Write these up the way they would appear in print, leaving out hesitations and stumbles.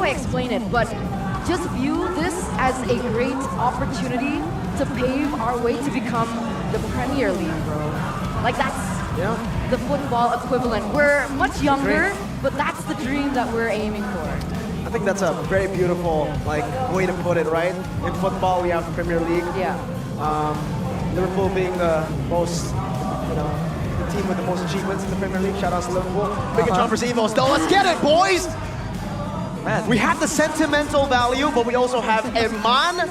do I explain it, but just view this as a great opportunity to pave our way to become the Premier League, bro. Like that's the football equivalent. We're much younger, but that's the dream that we're aiming for. I think that's a very beautiful way to put it, right? In football, we have the Premier League. Yeah. Liverpool being the most, the team with the most achievements in the Premier League. Shout out to Liverpool. Bigetron versus Evos. Though, let's get it, boys! Man, we have the sentimental value, but we also have Eman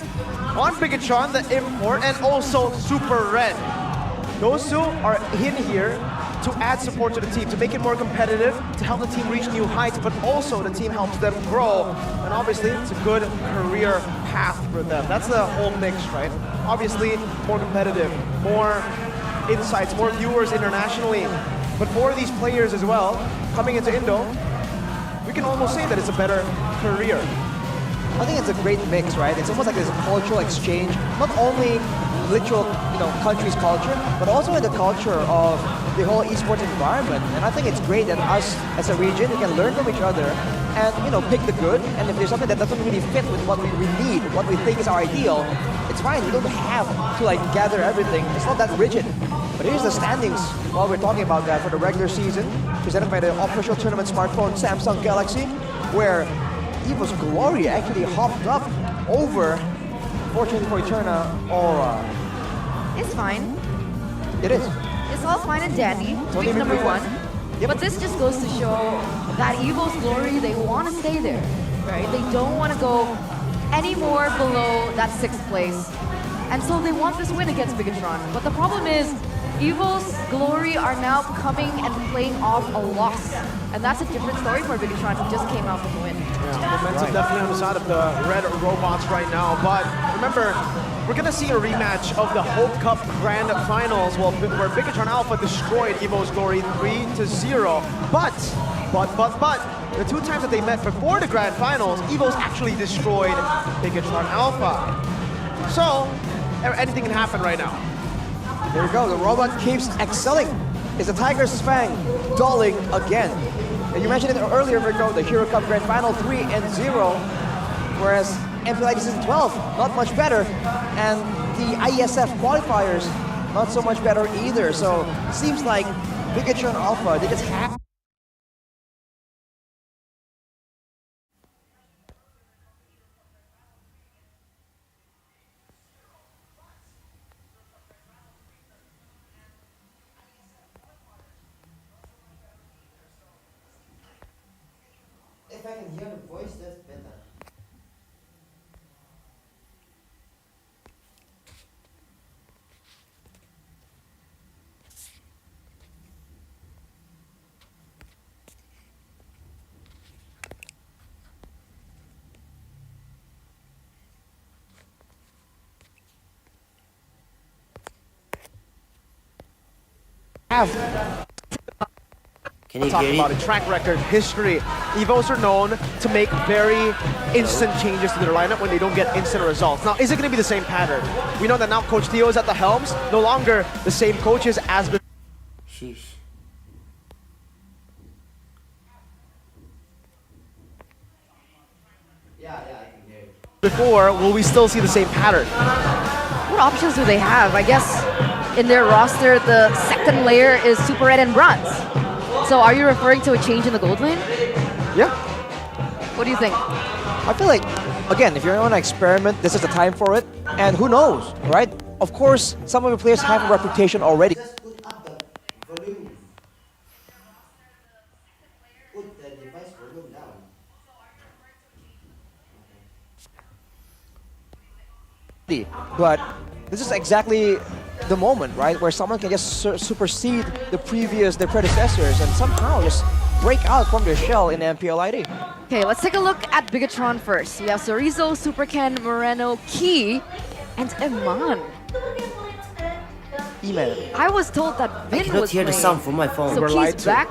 on Bigetron, the import, and also Super Red. Those two are in here to add support to the team, to make it more competitive, to help the team reach new heights, but also the team helps them grow. And obviously, it's a good career path for them. That's the whole mix, right? Obviously, more competitive, more insights, more viewers internationally. But for these players as well, coming into Indo, we can almost say that it's a better career. I think it's a great mix, right? It's almost like there's a cultural exchange, not only literal, country's culture, but also in the culture of the whole esports environment. And I think it's great that us as a region, we can learn from each other and, pick the good. And if there's something that doesn't really fit with what we need, what we think is our ideal, it's fine. We don't have to gather everything. It's not that rigid. But here's the standings while we're talking about that for the regular season, presented by the official tournament smartphone Samsung Galaxy, where Evos Glory actually hopped up over Fortune for Eterna Aura. It's fine. It is. It's all fine and dandy. Don't Week even number bring one. Yep. But this just goes to show that Evos Glory, they want to stay there, right? They don't want to go any more below that 6th place. And so they want this win against Bigetron. But the problem is, Evos Glory are now coming and playing off a loss. And that's a different story for Bigetron, who just came out with a win. Yeah, momentum definitely on the side of the red robots right now. But remember, we're going to see a rematch of the Hope Cup Grand Finals where Bigetron Alpha destroyed Evos Glory 3-0. But, the two times that they met before the Grand Finals, Evos actually destroyed Bigetron Alpha. So, anything can happen right now. There we go. The robot keeps excelling. It's the Tiger's Fang dulling again. And you mentioned it earlier, Victor, the Hero Cup Grand Final 3-0, whereas MPL Season 12, not much better. And the IESF qualifiers, not so much better either. So it seems like Bigetron Alpha, they just have. If I can hear the voice, that's better. Can you talk about it? Track record, history. Evos are known to make very instant changes to their lineup when they don't get instant results. Now, is it going to be the same pattern? We know that now Coach Theo is at the helms, no longer the same coaches as before. Sheesh. Yeah, I can hear it. Before, will we still see the same pattern? What options do they have? I guess in their roster, the second layer is Super Red and Bronze. So are you referring to a change in the gold lane? Yeah. What do you think? I feel like, again, if you're on an experiment, this is the time for it. And who knows, right? Of course, some of the players have a reputation already. Just put up the volume. Put the device volume down. But this is exactly the moment, right, where someone can just supersede the predecessors and somehow just break out from their shell in MPL ID. Okay, let's take a look at Bigetron first. We have Sorizo, Superken, Moreno, Key, and Eman. Email. I was told that I Vin cannot was hear the playing. sound from my phone. So We're lied Key's to. back.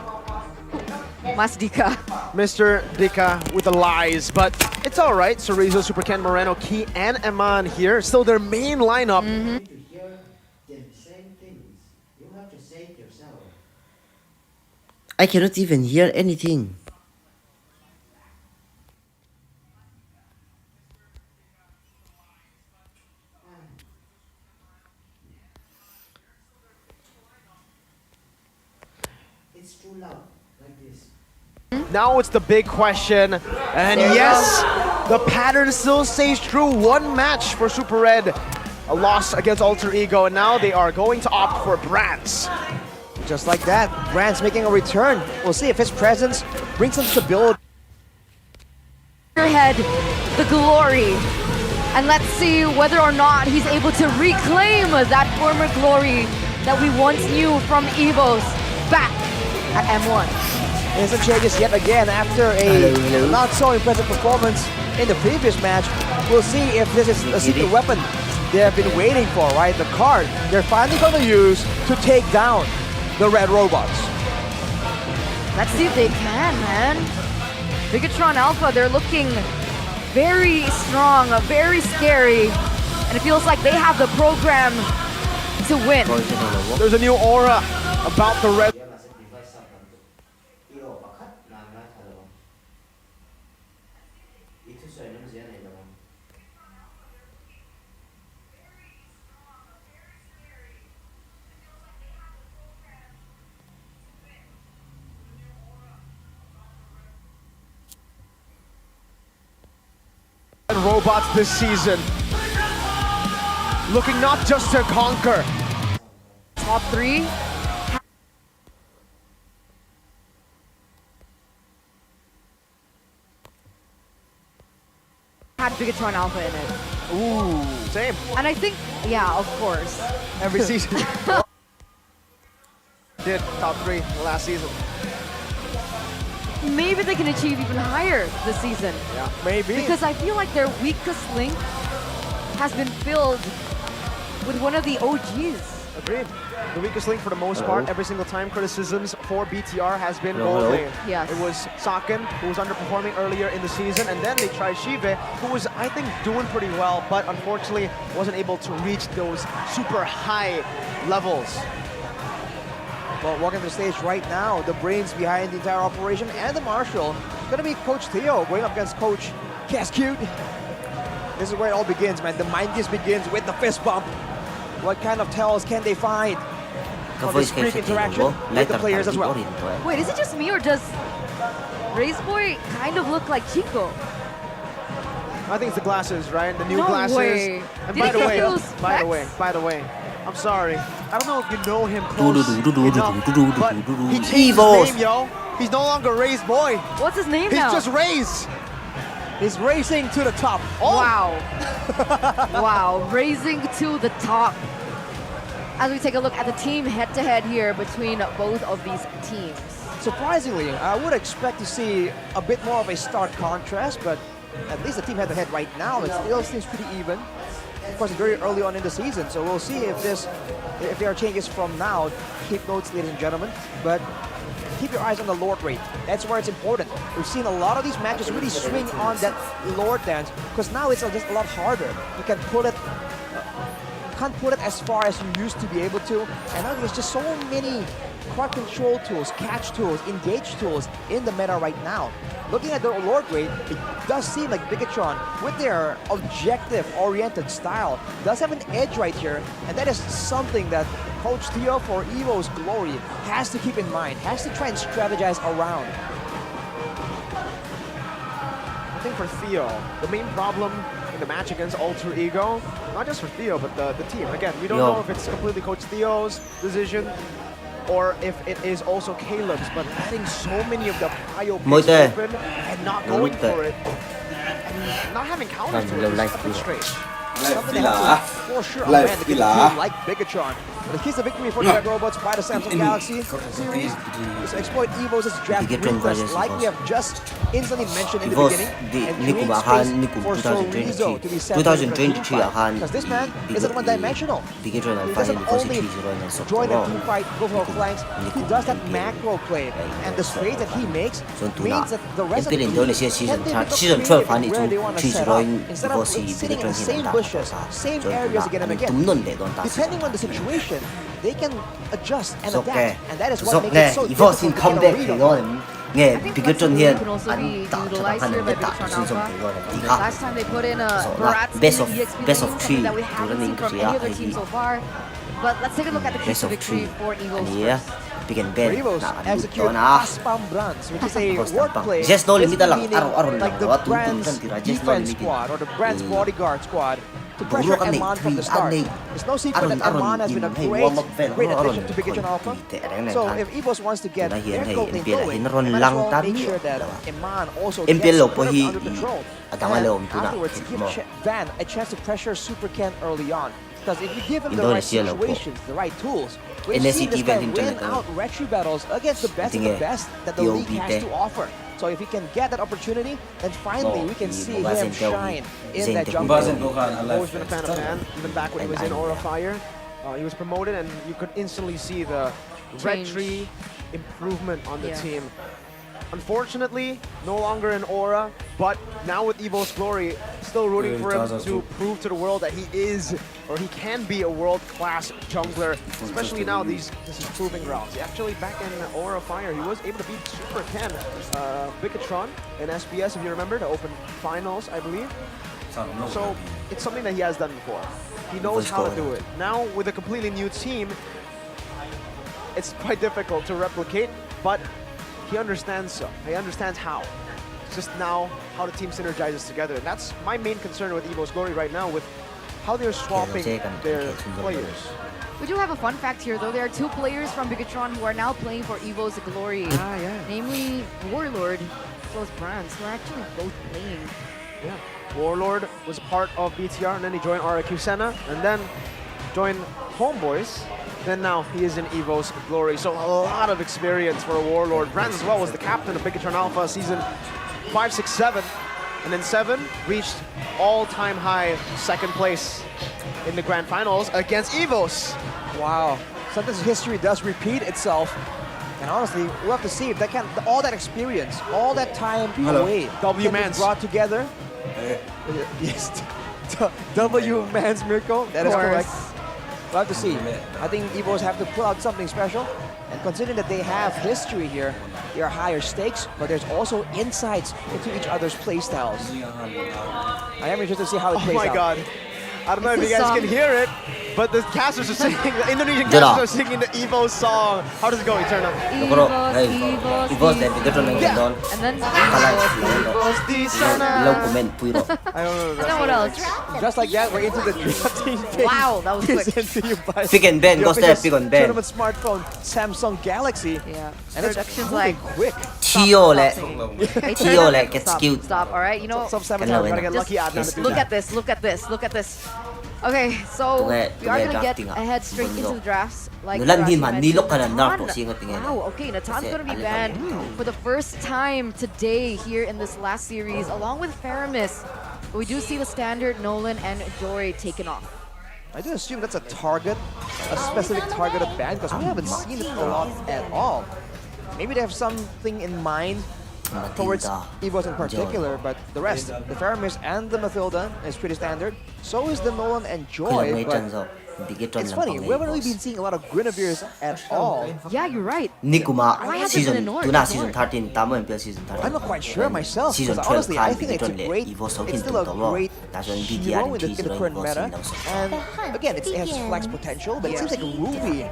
Mas Dika. Mr. Dika with the lies, but it's all right. Sorizo, Superken, Moreno, Key, and Eman here. Still their main lineup. To hear them saying things, you have to say it yourself. I cannot even hear anything. loud like this. Now it's the big question, and yes, the pattern still stays true. One match for Super Red, a loss against Alter Ego, and now they are going to opt for Brands. Just like that, Brand's making a return. We'll see if his presence brings some stability. Head the glory, and let's see whether or not he's able to reclaim that former glory that we once knew from Evos back at M1. Instant changes yet again after a not so impressive performance in the previous match. We'll see if this is a secret weapon they have been waiting for, right? The card they're finally going to use to take down the Red Robots. Let's see if they can, man. Bigetron Alpha, they're looking very strong, very scary, and it feels like they have the program to win. There's a new aura about the Red. Dia nggak sacrifice apa untuk hero pakat nana kalau itu soalnya masih ada yang Robots this season, looking not just to conquer. Top 3. Had Bigetron Alpha in it. Ooh, same. And I think, yeah, of course. Every season. Did top 3 last season. Maybe they can achieve even higher this season. Yeah, maybe. Because I feel like their weakest link has been filled with one of the OGs. Agreed. The weakest link for the most part, every single time criticisms for BTR has been gold lane. Yes. It was Saken, who was underperforming earlier in the season, and then they tried Shive, who was, I think, doing pretty well, but unfortunately wasn't able to reach those super high levels. Well, walking to the stage right now, the brains behind the entire operation and the Marshal, gonna be Coach Theo going up against Coach Cascute. This is where it all begins, man. The mind just begins with the fist bump. What kind of tells can they find from this brief interaction with the players as well? Wait, is it just me or does Race Boy kind of look like Chico? I think it's the glasses, right? The new No glasses. way. And Did he use by the way, I'm sorry. I don't know if you know him close enough, but he changed his Evos. name, yo. He's no longer Ray's boy. What's his name He's now? just Ray's. He's racing to the top. Wow. Wow, raising to the top. As we take a look at the team head-to-head here between both of these teams. Surprisingly, I would expect to see a bit more of a stark contrast, but at least the team head-to-head right now, it still seems pretty even. Of course, it's very early on in the season, so we'll see if there are changes from now. Keep notes, ladies and gentlemen, but keep your eyes on the Lord rate. That's where it's important. We've seen a lot of these matches really swing on that Lord dance, because now it's just a lot harder. You can put it, can't put it as far as you used to be able to, and now there's just so many card control tools, catch tools, engage tools in the meta right now. Looking at the Lord rate, it does seem like Bigetron, with their objective-oriented style, does have an edge right here, and that is something that Coach Theo for Evo's glory has to keep in mind, has to try and strategize around. I think for Theo, the main problem in the match against Alter Ego, not just for Theo, but the team. Again, we don't know if it's completely Coach Theo's decision or if it is also Caleb's, but letting so many of the bio picks open and not going for it, and not having counters to it is a bit strange. Something they have to for sure amend against a team like Bigetron. But the keys to victory for the Red Robots by the Samsung Galaxy series is to exploit Evos' draft request, like we have just instantly mentioned in the Evos beginning, and ni create space for Sorizo to be set because this man isn't one-dimensional. He doesn't only join a team fight, go for flanks, he does that macro play, and the space that he makes means that the rest of the MPL team Indonesia can season 12 where they want to set up, join instead of Evos sitting in the same bushes, same areas again and again. Depending on the situation, they can adjust and adapt, and that is what makes it so difficult to get a read on. nghe I think Bigetron flexibility hiện can also anh be tạo cho utilized thằng here by anh tạo cho Bigetron sinh Alpha. sống rồi thì khác Last time they put in a So, Barat best of- EXP best lane, of something that we three haven't seen from tournament any other kasi team so far. But let's take a look at the keys best to of victory three for Eagles anh ấy á first. pick and where ban. Evos Nah, execute nah. Aspam Brands, which is a Tapos wordplay. Just no limit lang, meaning araw-araw lang. like the Dapat tuntun brand's kan tira, just no defense limited. squad or the brand's bodyguard squad to Buro pressure kami, Eman from the start. It's no secret that Eman has been a great addition to Bigetron Alpha. So if Evos wants to get their gold lane going, they might as well make sure that Eman also gets MPL Curve under control. Adamalo And afterwards, give Van a chance to pressure Super Ken early on. Because if you give him the right Indonesia lang po. situations, the right tools, we've NSC seen this TV guy din win talaga. out retry battles against the best of the Tingin, best that the league POV has to offer. So if he can get that opportunity, then finally we can see him shine in that jump. I've always been a fan of Van, even back when he was in Aura Fire. He was promoted and you could instantly see the red Change. tree improvement on the Yeah. team. Unfortunately, no longer in Aura, but now with Evos Glory, still rooting for him to prove to the world that he is, or he can be a world-class jungler, especially now this is proving grounds. Actually, back in Aura Fire, he was able to beat Super Ken, Bigetron in SBS, if you remember, the open finals, I believe. So it's something that he has done before. He knows how to do it. Now, with a completely new team, it's quite difficult to replicate, but he understands how. It's just now how the team synergizes together. And that's my main concern with Evos Glory right now, with how they're swapping their players. We do have a fun fact here, though. There are 2 players from Bigetron who are now playing for Evos Glory. Namely, Warlord as well as Brands, who are actually both playing. Yeah. Warlord was part of BTR, and then he joined RQ Senna, and then joined Homeboys. Then now he is in Evos Glory. So a lot of experience for a Warlord. Brands as well was the captain of Bigetron Alpha season 5, 6, 7. And then 7 reached all-time high 2nd place in the grand finals against Evos. Wow. Sometimes history does repeat itself. And honestly, we'll have to see if that can, all that experience, all that time away, W can be Mans. brought together. Yes, W Mans Mirko. That is correct. We'll have to see. I think Evos have to pull out something special. And considering that they have history here, there are higher stakes, but there's also insights into each other's playstyles. I am interested to see how it Oh plays my out. god. I don't know if It's you a guys song. can hear it, but the casters are singing, the Indonesian casters are singing the Evos song. How does it go, Eternal? Evos dan Bigetron lang yun doon. And then Evos di sana. Ilaw comment, puiro. I don't know. And then what else? Just like that, we're into the drafting phase. Wow, that was quick. Presented to you by Pick and ban, the goes there, official pick and ban. tournament smartphone, Samsung Galaxy. Yeah. And it's Projections moving like quick. Tio le. Hey, Tio Eternal, le gets stop, cute. Stop, all right? You know, Sub 7 Hello, gotta get just lucky out Yes, now. look at this, look at this, look at this. Okay, so Tunga- we are tunga gonna get drafting, ahead straight into Bundok. the drafts. Like Nulan Rashi din man, mentioned, nilok ka ng Narco, Natan- singot tingin. Wow, okay, Natan's Kasi gonna be ano banned kami. for the first time today here in this last series, along with Faramis. But we do see the standard Nolan and Jory taken off. I do assume that's a target, a specific targeted ban, because we haven't seen it a lot at all. Maybe they have something in mind towards Evos in particular, but the rest, the Faramis and the Mathilda is pretty standard. So is the Nolan and Joy, but it's funny, we haven't really been seeing a lot of Guinevere's at all. Yeah, you're right. Nikuma Why has it season been ignored? 2 na season 13 tama MPL season 13. I'm not quite sure myself, Season because 12 honestly, I kan think it's a Bigetron le great, Evos so it's still a great Daso yung hero BTR in the current meta. And again, it has flex potential, but it seems like Ruby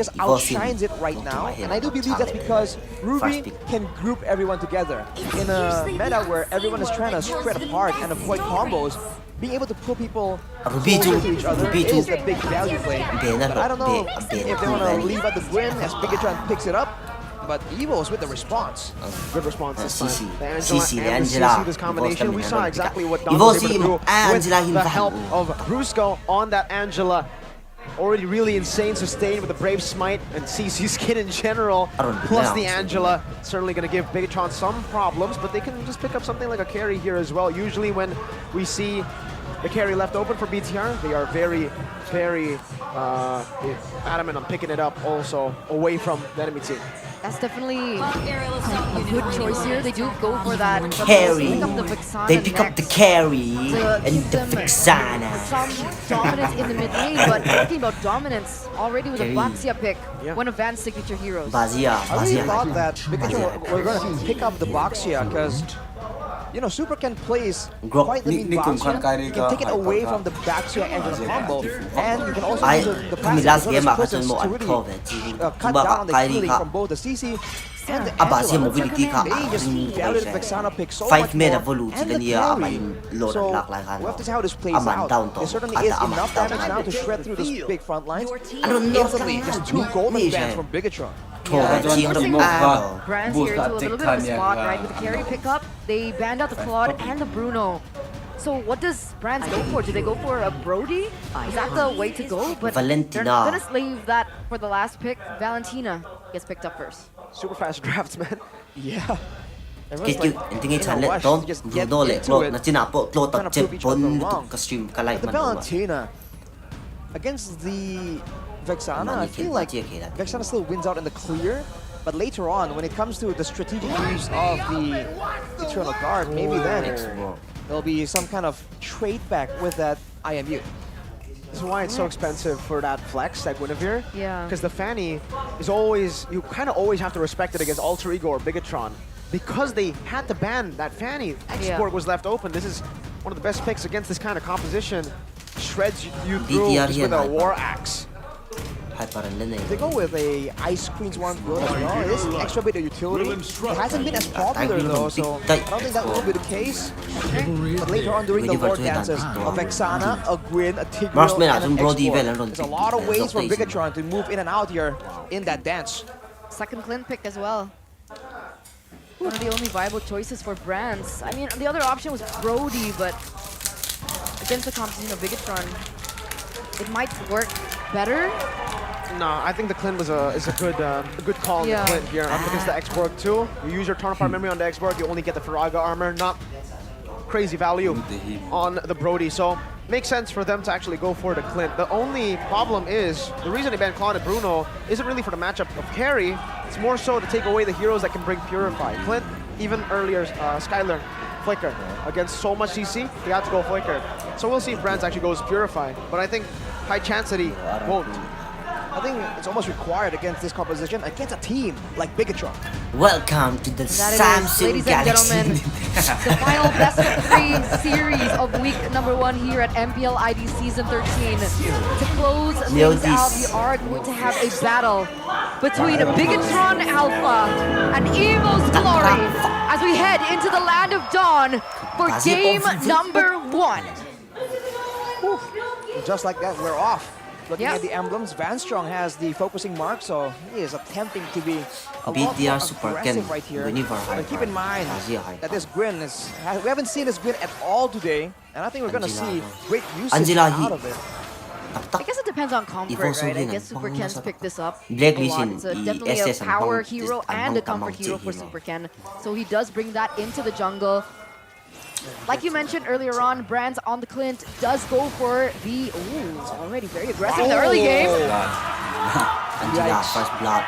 just outshines it right now. And I do believe that's because Ruby can group everyone together. In a meta where everyone is trying to spread apart and avoid combos, being able to pull people Ruby closer too. to each other Ruby too. is a big value play. Bena, But I don't know Bena, if they want to leave out the Gwyn as Bigetron picks it up. But Evos with the response. Good response this time. Sisi. The Angela Sisi, and the Angela. CC, this combination, we saw exactly what Don Evos was able to do with Angela the help of Brusco on that Angela. Already really insane sustain with the Brave Smite and CC skin in general. Plus the Angela, certainly going to give Bigetron some problems, but they can just pick up something like a carry here as well. Usually when we see the carry left open for BTR, they are very, very adamant on picking it up also away from the enemy team. That's definitely a good choice here. They do go for that. but Carry. Pick up the Vixana They pick up the next carry to and give the them Vixana. some dominance in the mid lane, but talking about dominance already with a Carry. Baxia pick, Yeah. one of Van's signature heroes. Bazia, I really Bazia. thought that Bigetron were going to pick up the Baxia because you know, Super Ken plays Grok. quite the mean Ni kung boxer. kan kari You ka, can take it hai away ka. from the back to end of the combo, and you can also Ai, use the kami passive last as well game as ah, kasi critics mo to ang really cove cut Diba, down on the Kyrie healing ka. from both the CC and the Aba, siya Angela. mobility ka. They just valued Vexana pick so 5 much minute more, evolve and sila the niya carry. aman load So ang lock like we have to see how this plays Aman out. down to. There certainly Ata is aman enough down. damage now to shred through this big front lines. I don't know. Instantly, just 2 golden bands from Bigetron. Throw Yeah, the it's team forcing to Brands here into a little bit of a spot, right? With the carry pickup, they banned out the Claude and the Bruno. So what does Brands go for? Do they go for a Brody? Is that the way to go? But Valentina. they're gonna slave that for the last pick. Valentina gets picked up first. Super fast drafts, man. Yeah. Kaya Everyone's yung tingin in sa a let rush to to just get Bruno le into Klo it. na sinapo Klo Trying tak to prove each other pon wrong. ka stream ka like But the man naman. Valentina against the Vexana, I Money feel kill, like budget kill. Vexana still wins out in the clear. But later on, when it comes to the strategic use of the Eternal Guard, maybe then there'll be some kind of trade back with that IMU. This is why it's so expensive for that flex, that Guinevere. Yeah. Because the Fanny is always, you kind of always have to respect it against Alter Ego or Bigetron. Because they had to ban that Fanny, export was left open. This is one of the best picks against this kind of composition. Shreds you through DDR just here, with a Hyper. War Axe. Hyper rin din eh. They go with a Ice Queen's one build as well. It is an extra bit of utility. It hasn't been as popular though, so I don't think that will be the case. But later on during the Medieval Lord to hit dances, that. a Vexana, a Gwyn, a Tigreal, Marksman and at an Brody Export. Vel, I don't There's a think lot of ways for plays. Bigetron to move in and out here in that dance. Second Clint pick as well. One of the only viable choices for Brands. I mean, the other option was Brody, but against the composition of Bigetron, it might work better. No, I think the Clint was is a good call on Yeah. the Clint here. Up against the X-Borg too. You use your turn apart memory on the X-Borg, you only get the Faraga armor, not crazy value on the Brody. So makes sense for them to actually go for the Clint. The only problem is, the reason they banned Claude and Bruno isn't really for the matchup of carry, it's more so to take away the heroes that can bring Purify. Clint, even earlier, Skylar, Flicker. Against so much CC, they have to go Flicker. So we'll see if Brands actually goes Purify. But I think high chance that he won't. I think it's almost required against this composition, against a team like Bigetron. Welcome to the That it is, Samsung ladies and Galaxy. gentlemen, the final best of 3 series of week number 1 here at MPL ID Season 13. To close things out, we are going to have a battle between Bigetron Alpha and Evos Glory as we head into the Land of Dawn for game number 1. Just like that, we're off. Looking Yep. at the emblems, Van Strong has the focusing mark, so he is attempting to be a lot BDR more Super aggressive Ken, right here. Guinevere But keep in mind Azia Hyper. that this Gwyn is, we haven't seen this Gwyn at all today, and I think we're going to see great usage Angela out of it. I guess it depends on comfort, Evos right? I din, guess Super bang Ken's nasa picked this up Black a lot. Vision, It's definitely a SS ang power bang- hero ang and a bang comfort tamang hero for hero. Super Ken. So he does bring that into the jungle. Like you mentioned earlier on, Brands on the Clint does go for the... Ooh, it's already very aggressive in the early game. Angela, Yikes. first blood.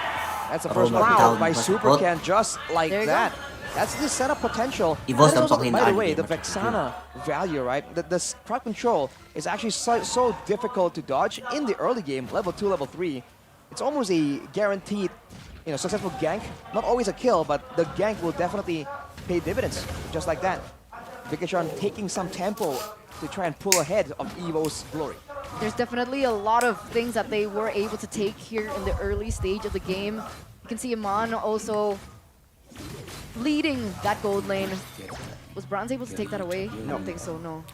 That's the first Wow. round by Wow. Super Ken, just like There you that. That's the setup potential. Evos That is also, tampang by the hinaan way, din the naman. Vexana value, right? The crowd control is actually so difficult to dodge in the early game, level 2, level 3. It's almost a guaranteed, successful gank. Not always a kill, but the gank will definitely pay dividends, just like that. Bigetron taking some tempo to try and pull ahead of Evo's Glory. There's definitely a lot of things that they were able to take here in the early stage of the game. You can see Iman also leading that gold lane. Was Bronze able to take that away? I don't think so, no.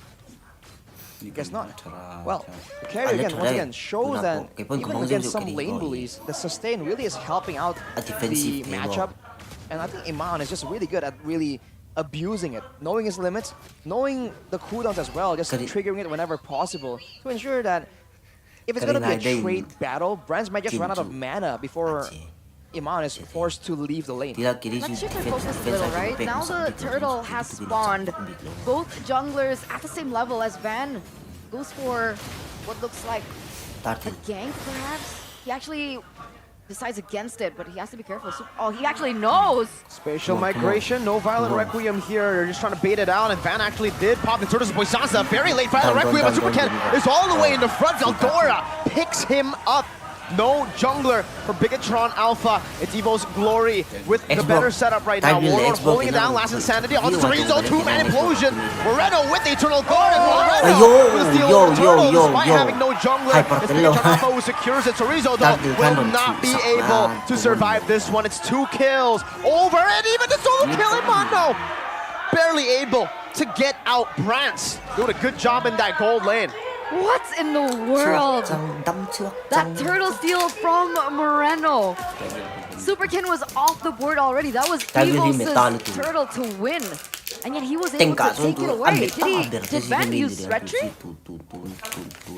Guess not. Well, the carry again, once again, shows that even against some lane bullies, the sustain really is helping out A the defensive matchup. And I think Iman is just really good at really abusing it, knowing his limits, knowing the cooldowns as well, just triggering it whenever possible to ensure that if it's going to be a trade battle, Brands might just run out of mana before Iman is forced to leave the lane. Let's shift our focus a little, right? Now the turtle has spawned. Both junglers at the same level as Van goes for what looks like a gank, perhaps? He actually decides against it, but he has to be careful. Oh, he actually knows! Spatial migration, no Violent Requiem here. They're just trying to bait it out, and Van actually did pop the Turtles of Boisanza. Very late Violent Requiem, but Super Ken is all the way in the front. Veldora picks him up. No jungler for Bigetron Alpha. It's Evos Glory with the Xbox. better setup right now. Type will Warlord Xbox holding it na down. lang. Last Insanity on Hindi, Chorizo. wala Two-man Xbox. implosion. Moreno with the Eternal Guard. And Moreno Yo, with the steal yo, over Turtle yo, despite yo. having no jungler. Hyper It's Telo. Bigetron Alpha who secures it. Chorizo though Tagil ka will nun, not be saklan. able to survive this one. It's 2 kills over and even the solo kill in Mondo. Barely able to get out Brants. Doing a good job in that gold lane. What in the world? That turtle steal from Moreno. Superkin was off the board already. That was Evos' turtle to win. And yet he was able to take it away. Did Van use Red Tree? I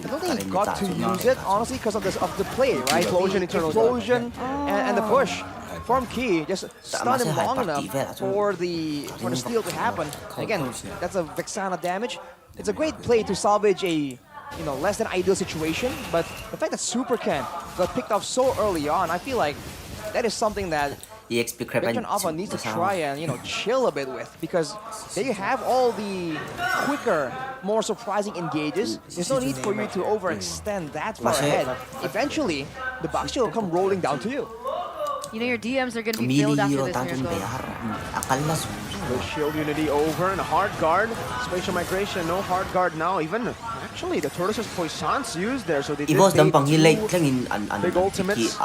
don't think he got to use it, honestly, because of the play, right? Explosion, Eternal Explosion, and the push from Key just stunned him long enough for the steal to happen. Again, that's a Vexana damage. It's a great play to salvage a less than ideal situation, but the fact that Supercan got picked off so early on, I feel like that is something that Bigetron Alpha needs to try and chill a bit with, because there you have all the quicker, more surprising engages. There's no need for you to overextend that far ahead. Eventually, the box shield will come rolling down to you. Your DMs are going to be filled after this, Mirko. Good shield unity over and a hard guard. Spatial migration, no hard guard now. Even actually, the Tortoise's Poissons used there, so they did big ultimates.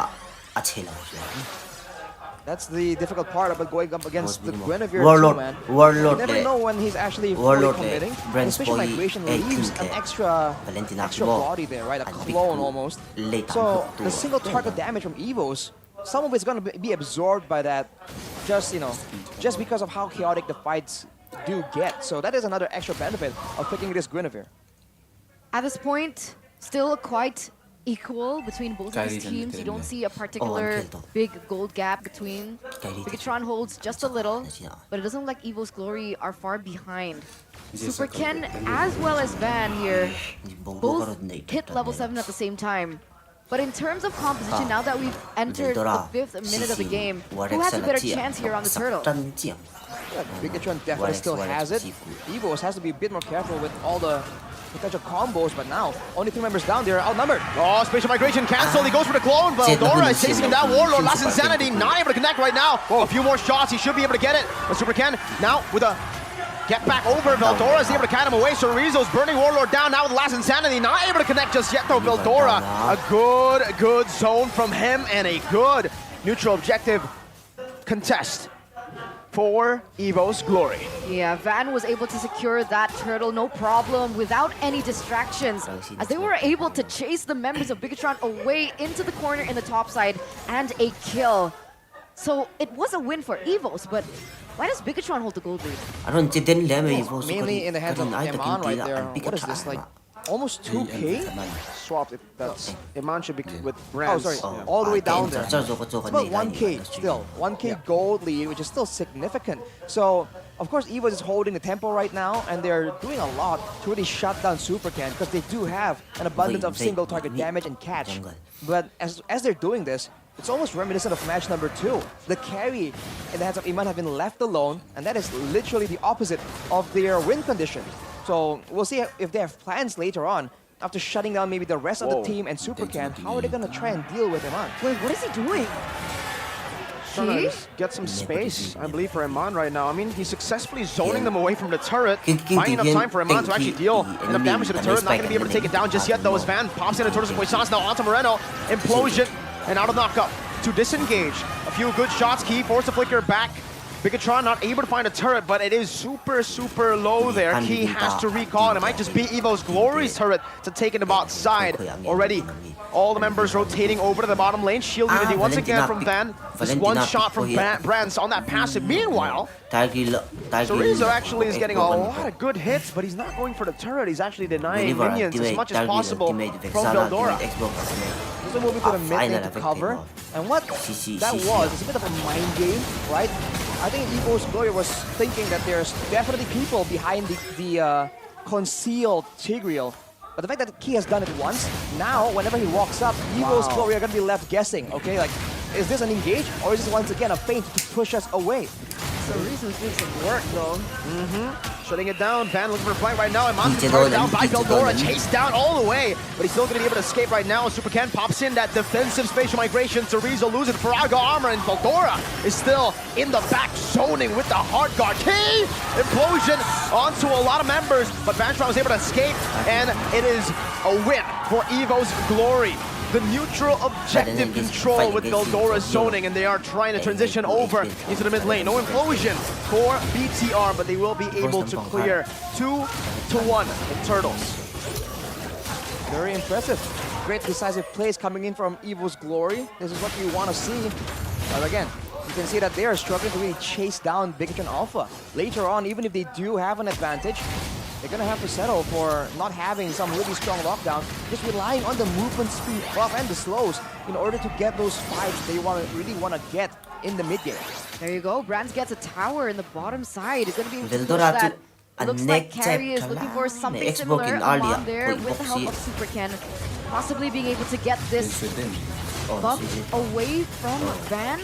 That's the difficult part about going up against the Guinevere Warlord, too, man. Warlord, You never know when he's actually fully committing. And Spatial migration leaves an extra body there, right? A clone almost. So the single target damage from Evos, some of it's gonna be absorbed by that, just because of how chaotic the fights do get. So that is another extra benefit of picking this Guinevere. At this point, still quite equal between both of these teams. You don't see a particular big gold gap between. Bigetron holds just a little, but it doesn't look like Evos Glory are far behind. Super Ken as well as Van here both hit level 7 at the same time. But in terms of composition, now that we've entered the 5th minute of the game, who has a better chance here on the turtle? Yeah, Bigetron definitely still has it. Evos has to be a bit more careful with all the potential combos, but now only 3 members down, they're outnumbered. Oh, spatial migration canceled. He goes for the clone. Veldora is chasing him down. Warlord, Last Insanity, not able to connect right now. A few more shots. He should be able to get it. But Super Ken now with a get back over. Veldora is able to cat him away. Chorizo's burning Warlord down now with Last Insanity. Not able to connect just yet though. Veldora, a good zone from him and a good neutral objective contest for Evos Glory. Yeah, Van was able to secure that turtle, no problem, without any distractions, as they were able to chase the members of Bigetron away into the corner in the top side and a kill. So it was a win for Evos, but why does Bigetron hold the gold lead? Mainly in the hands of Eman right there. What is this, like almost 2K? Swapped. That's Iman should be with Brands. Oh, sorry. All the way down there. It's about 1K still. 1K gold lead, which is still significant. So, of course, Evos is holding the tempo right now, and they're doing a lot to really shut down Supercan, because they do have an abundance of single target damage and catch. But as they're doing this, it's almost reminiscent of match number 2. The carry in the hands of Iman have been left alone, and that is literally the opposite of their win condition. So we'll see if they have plans later on, after shutting down maybe the rest of the team and Supercan. How are they going to try and deal with Iman? Wait, what is he doing? Trying to just get some space, I believe, for Iman right now. I mean, he's successfully zoning them away from the turret, buying enough time for Iman to actually deal enough damage to the turret. Not going to be able to take it down just yet, though, as Van pops in the Tortoise Poissons now onto Moreno. Implosion and out of knockup to disengage. A few good shots. Key force the flicker back. Bigetron not able to find a turret, but it is super low there. Key has to recall, and it might just be Evos Glory's turret to take it about side already. All the members rotating over to the bottom lane. Shield unity once again from Van. Just one shot from Brands on that passive. Meanwhile, Chorizo actually is getting a lot of good hits, but he's not going for the turret. He's actually denying minions as much as possible from Veldora. So moving to the mid lane to cover. And what that was is a bit of a mind game, right? I think Evos Glory was thinking that there's definitely people behind the concealed Tigreal. But the fact that Key has done it once, now whenever he walks up, Evos Glory are going to be left guessing, okay? Like, is this an engage, or is this once again a feint to push us away? So Chorizo's doing some work though. shutting it down. Van looking for a flank right now. And Monster Bigetron, down by Bigetron. Veldora, chased down all the way. But he's still going to be able to escape right now. Super Ken pops in that defensive spatial migration. Terizo losing Faraga armor, and Veldora is still in the back zoning with the hard guard. Key implosion onto a lot of members, but Vantron was able to escape, and it is a win for Evos Glory. The neutral objective control with Veldora's zoning, and they are trying to transition over into the mid lane. No implosion for BTR, but they will be able to clear 2-1 in Turtles. Very impressive. Great decisive plays coming in from Evos Glory. This is what you want to see. But again, you can see that they are struggling to really chase down Bigetron Alpha. Later on, even if they do have an advantage, they're going to have to settle for not having some really strong lockdown, just relying on the movement speed buff and the slows in order to get those fights they really want to get in the mid game. There you go. Brands gets a tower in the bottom side. It's going to be able to push Veldora that. to Looks like connect Carry is Jack looking for Kalan. something Xbox similar in early, on there with the help Xbox of Super Ken. Possibly being able to get this buff away from Van.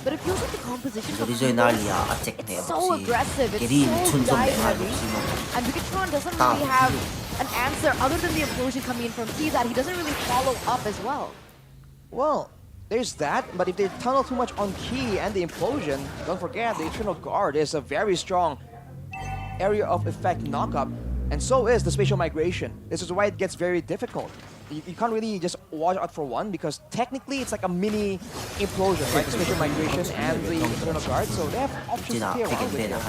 But it feels like the composition of Evos is so aggressive, it's so dive heavy. And Bigetron doesn't really have an answer other than the implosion coming in from Key that he doesn't really follow up as well. Well, there's that, but if they tunnel too much on Key and the implosion, don't forget the Eternal Guard is a very strong area of effect knockup, and so is the spatial migration. This is why it gets very difficult. You can't really just watch out for one, because technically it's like a mini implosion, right? The spatial migration and the Eternal Guard, so they have options to play around with here.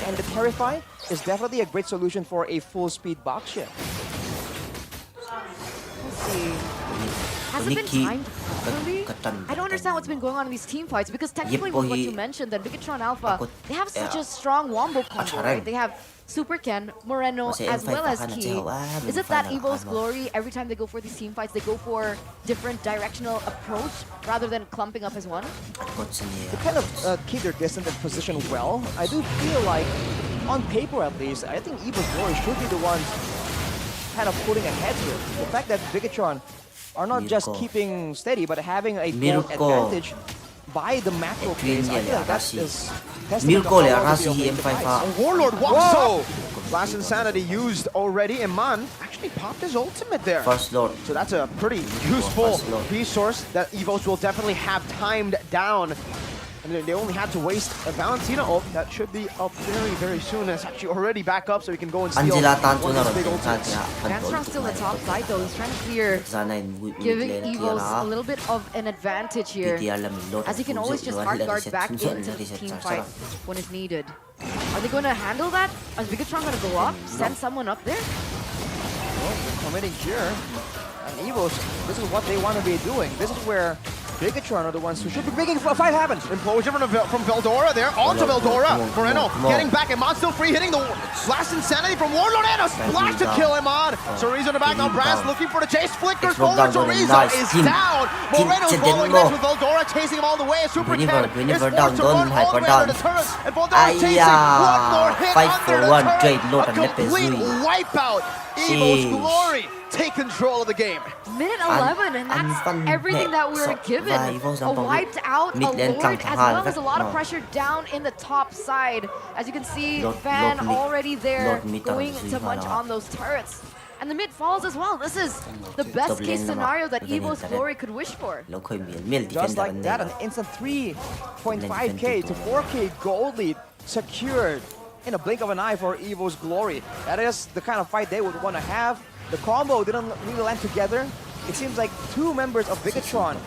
And the Terrify is definitely a great solution for a full speed box shift. Let's see. Has it been timed properly? I don't understand what's been going on in these team fights, because technically with what you mentioned, that Bigetron Alpha, they have such a strong wombo combo, right? They have Super Ken, Moreno, as well as Key. Is it that Evos Glory, every time they go for these team fights, they go for different directional approach rather than clumping up as one? They kind of keep their distance and position well. I do feel like, on paper at least, I think Evos Glory should be the ones kind of pulling ahead here. The fact that Bigetron are not just keeping steady, but having a goal advantage by the macro plays. I feel like that is testament to how well to be able to fight. Warlord walks up! Last Insanity used already. Iman actually popped his ultimate there. First Lord. So that's a pretty useful resource that Evos will definitely have timed down. And they only had to waste a Valentina ult. That should be up very, very soon. It's actually already back up, so he can go and steal one of his big ultimates. Vantron's still the top side though. He's trying to clear, giving Evos a little bit of an advantage here, as he can always just hard guard back into the team fight when it's needed. Are they going to handle that? Is Bigetron going to go up, send someone up there? Well, they're committing here. And Evos, this is what they want to be doing. This is where Bigetron are the ones who should be making a fight happen. Implosion from Veldora there, onto Veldora. Moreno getting back, Iman still free, hitting the last Insanity from Warlord, and a splash to kill Iman. Terizo in the back now, Brass looking for the chase, flickers forward, Terizo is down. Moreno following next with Veldora, chasing him all the way. Super Ken is forced to run all the way under the turret, and Veldora chasing one more hit under the turret. A complete wipeout. Evos Glory take control of the game. Minute 11, and that's everything that we were given. A wiped out Lord, as well as a lot of pressure down in the top side. As you can see, Van already there going to munch on those turrets. And the mid falls as well. This is the best case scenario that Evos Glory could wish for. Just like that, an instant 3.5k to 4k gold lead secured in a blink of an eye for Evos Glory. That is the kind of fight they would want to have. The combo didn't really land together. It seems like two members of Bigetron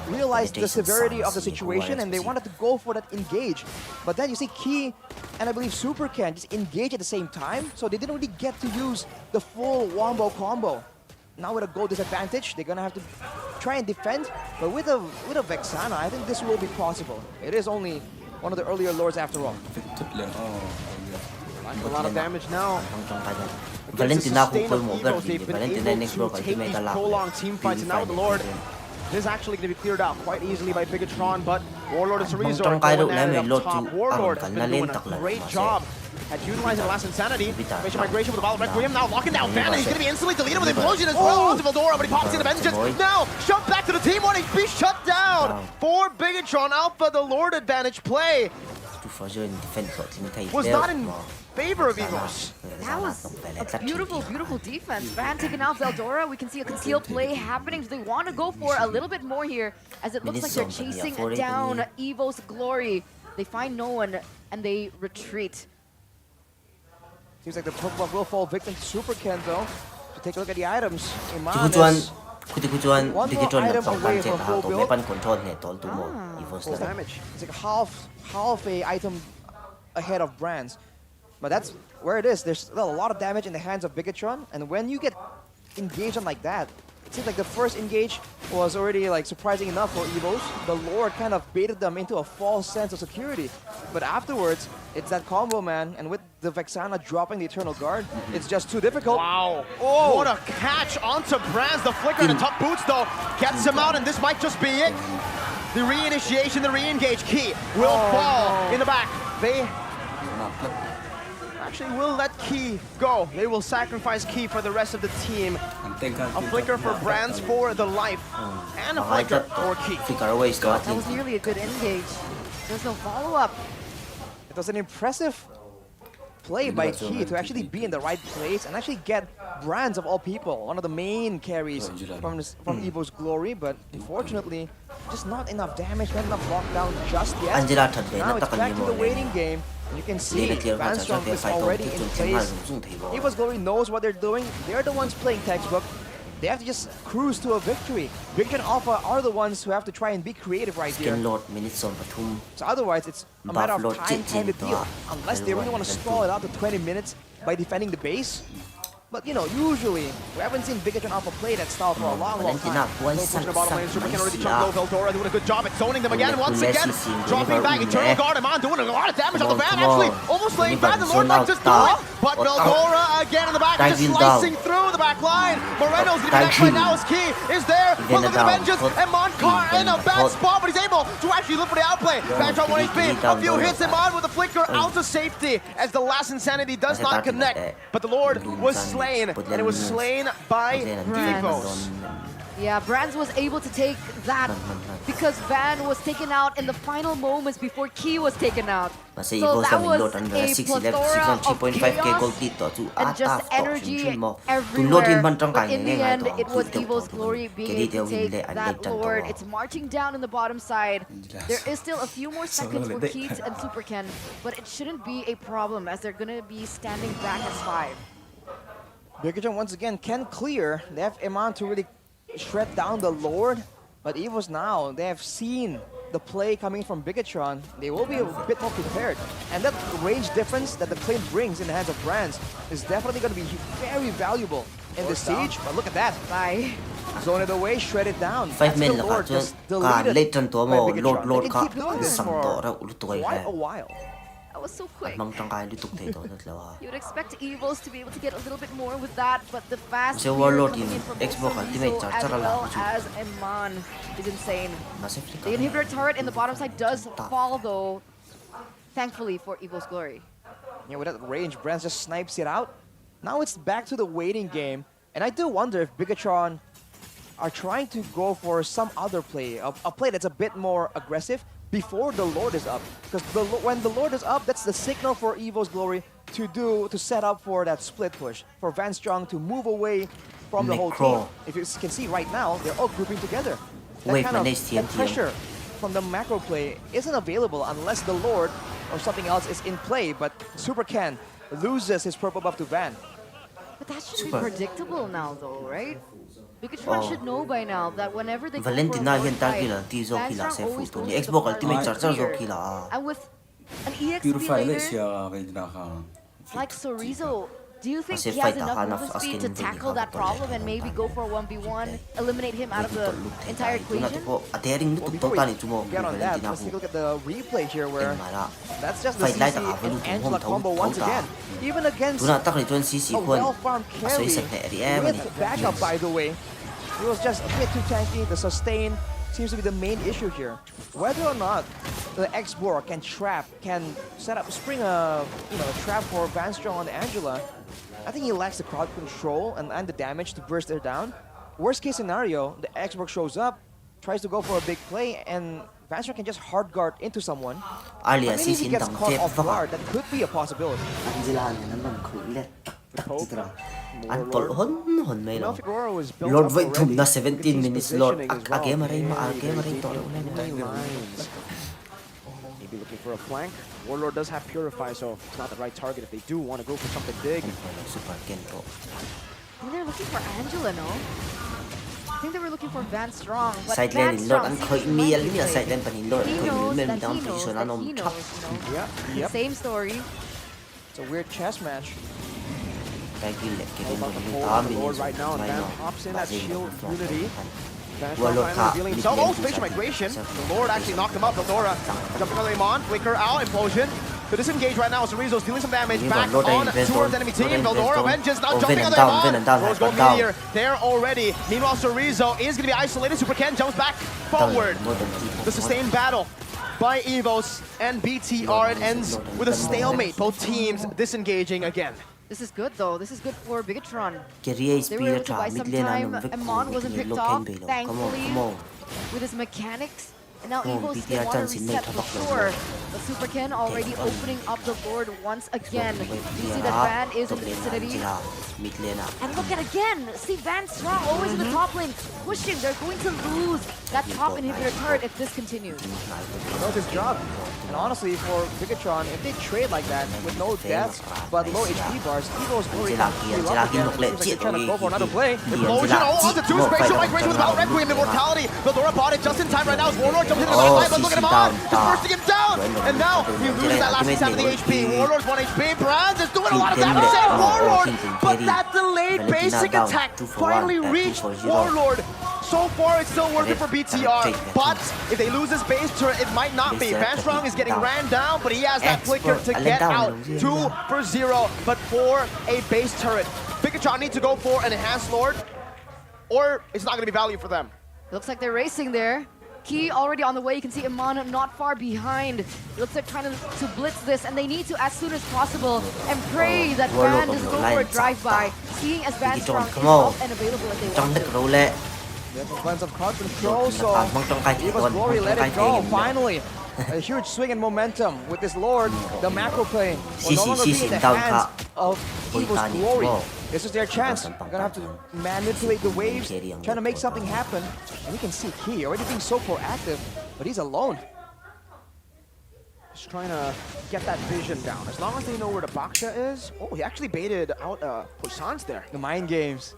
realized the severity of the situation and they wanted to go for that engage. But then you see Key and I believe Super Ken just engage at the same time, so they didn't really get to use the full wombo combo. Now with a goal disadvantage, they're gonna have to try and defend. But with a Vexana, I think this will be possible. It is only one of the earlier lords after all. A lot of damage now. Valentina they've been able to take these prolonged team fights, and now the Lord is actually going to be cleared out quite easily by Bigetron, but Warlord and Terizo are going at it up top. Warlord has been doing a great job at utilizing the last Insanity. Spatial migration with the Violet Requiem now locking down Van, and he's going to be instantly deleted with Implosion as well onto Veldora, but he pops in the Vengeance. Now, shoved back to the team, 1 HP shut down for Bigetron Alpha, the Lord advantage play. Frozen defense ก็ที่ไม่ไทย was not in favor of Evos. That was a beautiful, beautiful defense. Van taking out Veldora. We can see a concealed play happening. Do they want to go for a little bit more here? As it looks like they're chasing down Evo's glory. They find no one and they retreat. Seems like the Pokemon will fall victim to Super Ken though. To take a look at the items, ที่คุณชวน Iman ที่คุณชวนที่คุณชวนแบบ2,700นะครับตัวไม่ปันคอนโทรลเนี่ยตัวตัว Evos full เลย damage. It's like half a item ahead of Brands. But that's where it is. There's still a lot of damage in the hands of Bigetron, and when you get engaged on like that, it seems like the first engage was already like surprising enough for Evos. The Lord kind of baited them into a false sense of security. But afterwards, it's that combo, man, and with the Vexana dropping the Eternal Guard, it's just too difficult. Wow. Oh, what a catch onto Brands. The flicker and the top boots, though, gets him out, and this might just be it. The reinitiation, the re-engage key will fall in the back. They actually will let Key go. They will sacrifice Key for the rest of the team. A flicker for Brands for the life, and a flicker for Key. Flicker away That starting was nearly a good engage. There's no follow-up. It was an impressive play by Key to actually be in the right place and actually get Brands of all people, one of the main carries from Evo's glory, but unfortunately, just not enough damage, not enough lockdown just yet. Angela ถัดไป Now นัก it's ตะกัน back มี to หม the ดเลย waiting game. And you can see Vanstrong is already in place. Evo's glory knows what they're doing. They're the ones playing textbook. They have to just cruise to a victory. Bigetron Alpha are the ones who have to try and be creative right เก here. นโหลดมินิโซนปทุม So otherwise, it's a matter of Buffalo time kind of Chicken deal. to Unless they really want to stall it out to 20 minutes by defending the base. But you know, usually, we haven't seen Bigetron Alpha play that style for a long, long Valentina, time. boy, No push in the bottom lane. Super can already yeah. chunk low. Veldora doing a good job at zoning them again. Once Let's again, see, dropping back. Oliver Eternal Une. Guard. Iman doing a lot of damage on the van. Come on. Actually, almost laying Oliver bad. The Lord Une might just do out. it. But Out. Veldora again in the back, just Diving slicing down. through the back line. Moreno's gonna be next right now. His key is there. But look at the vengeance. And Moncart in a bad spot, but he's able to actually look for the outplay. Vantron 1 HP. A few hits him on with the flicker out to safety as the last insanity does not connect. But the Lord was slain, and it was slain by Evos. Yeah, Brands was able to take that because Van was taken out in the final moments before Key was taken out. มาเซ So โก้ส that มิง was โหลดอันเดอ a ร์6 11 plethora of 3.5k gold chaos ติดต่อจู and อาตา just ฟต่อ energy ชิมมอตุนโลดิน everywhere. มันต้องการ But in the ง่าย end, ๆต่อ it was Evo's glory เก being ดี able เดียว to วิน take ได้อันเล็ that กจันต่อ Lord. It's marching down in the bottom side. There is still a few more seconds for Keith and Super Ken, but it shouldn't be a problem as they're gonna be standing back as 5. Bigetron once again can clear. They have Iman to really shred down the Lord. But Evos now, they have seen the play coming from Bigetron. They will be a bit more prepared. And that range difference that the claim brings in the hands of Brands is definitely going to be very valuable in the siege. But look at that. Bye. Zone it away, shred it down. 5 That's เมน the แล้วก็ Lord จะ just การ deleted เล่นจนตัวโม by โหลด Bigetron. โหลด They ก็ can keep doing this สั่ง for ต่อแล้วอุลตัวอีก quite แล้ว a while. That was so quick. มังจังกายลุตุกเตะต่อแล้วว่า You would expect Evos to be able to get a little bit more with that, but the fast So speed overload coming in in from Xbox both Ultimate Miso Charger as lang. well as Iman is insane. มาเซฟลิก The inhibitor turret in the bottom side does fall though, thankfully for Evo's glory. Yeah, with that range, Brands just snipes it out. Now it's back to the waiting game. And I do wonder if Bigetron are trying to go for some other play, a play that's a bit more aggressive before the Lord is up. Because when the Lord is up, that's the signal for Evo's glory to set up for that split push, for Van Strong to move away from the whole team. If you can see right now, they're all grouping together. That kind of that pressure from the macro play isn't available unless the Lord or something else is in play, but Super Ken loses his purple buff to Van. But that should be predictable now though, right? Bigetron should know by now that whenever they go Valentina for a hiện tại fight, là tí do khi là Van sẽ Strong phụ always tụi goes như to the Xbox far Ultimate left Charger do here. khi là And with an EXP Purify later, siya Valentina ka. like Sorizo, do you think Kasi he has fight enough hanap movement speed asking to hindi tackle ka that kapag problem and yan, maybe ang go for a 1v1, eliminate him out of the entire Ito na equation? po atering Well, nito before total we ito mo get on that, Valentina let's take a po look at the replay here where mara that's just the Fight light CC ang and avaluto Angela home combo once tauta. again. Even against Tuna tak nito ang CC a kun well-farmed aso carry isang na eri ewan with backup, by the way. It was just a bit too tanky. The sustain seems to be the main issue here. Whether or not the X-Bor can set up, spring a trap for Van Strong on Angela, I think he lacks the crowd control and the damage to burst her down. Worst case scenario, the X-Bor shows up, tries to go for a big play, and Vanstrong can just hard guard into someone. Alia But maybe si if he gets sintang caught tep off vaka. guard, that could be a possibility. Anjilaan naman kulit. Hope. Antol hon may no. Melfic Aurora was built Lord up Void already. na 17 minutes Lord. Positioning as well. Age maray to. Lines. Maybe looking for a flank. Warlord does have Purify, so it's not the right target if they do want to go for something big. Super Kento. I think they're looking for Angela, no? I think they were looking for Van Strong, but Side Van lane in Lord Strong ang seems koy to mial like niya to side play. lane pa ni Lord. He Koy knows mel that down he knows position that anom he chop. knows, you know. Yep. Same story. It's a weird chess match. Kagil All about the pull on the Lord right now, and Van pops in that shield unity. Van Warlord finally ka, revealing mid himself. lane Oh, to spatial side migration. lane. The Lord actually knocked him up. Eldora jumping on the Amon. Flicker out. Implosion. To disengage right now, Cerezo's dealing some damage back Lord on Invest towards on. enemy Lord team. Invest Veldora on. Vengeance now Oh, jumping Venom on the down, Amon. Venom down, Rose Gold down. Meteor there already. Meanwhile, Cerezo is going to be isolated. Super Ken jumps back forward. The sustained battle by Evos and BTR. It ends with a stalemate. Both teams disengaging again. This is good though. This is good for Bigetron. Career They were able spirit to buy mid some lane time. anom Amon wasn't picked off, thankfully, Come on. with his mechanics. And now Come on, Evos, they BTR want to chance in reset late, for habak lang sure. yun. But Super Ken already Okay, opening up the Lord once again. So, You see that Van is in the vicinity. Mid lane na. And look at again, see Van Strong always in the top lane, pushing. They're going to lose that top inhibitor turret if this continues. He knows his job. And honestly, for Bigetron, if they trade like that with no deaths but low HP bars, Evos Glory can heal up again. Seems like they're trying to go for another play. Implosion, onto two spatial migration without Requiem Immortality. Veldora bought it just in time right now as Warlord jumps into the back line, but look at him on! Just bursting him down! And now he loses that last 7 of the HP. Warlord's 1 HP. Brands is doing a lot of damage to save Warlord! But that delayed basic attack finally reached Warlord. So far, it's still worth it for BTR, but if they lose this base turret, it might not be. Vanstrong is getting ran down, but he has that flicker to get out. 2 for 0, but for a base turret. Bigetron need to go for an enhanced Lord, or it's not going to be value for them. Looks like they're racing there. Key already on the way. You can see Iman not far behind. Looks like trying to blitz this, and they need to as soon as possible and pray that Van doesn't go for a drive-by, seeing as Van Strong is up and available if they Trong want đất to. rô lệ. They have plans of crowd control, so Mong trong khai chỉ Evos còn Glory let khai it go. thể Finally, a huge swing in momentum with this Lord. The macro play will no longer be in the down hands ka. of Evos Tani. Glory. Wow. This is their chance. They're gonna have to manipulate the waves, trying to make something happen. And you can see Key already being so proactive, but he's alone. Just trying to get that vision down. As long as they know where the Baksha is. Oh, he actually baited out Poisson's there. The mind games.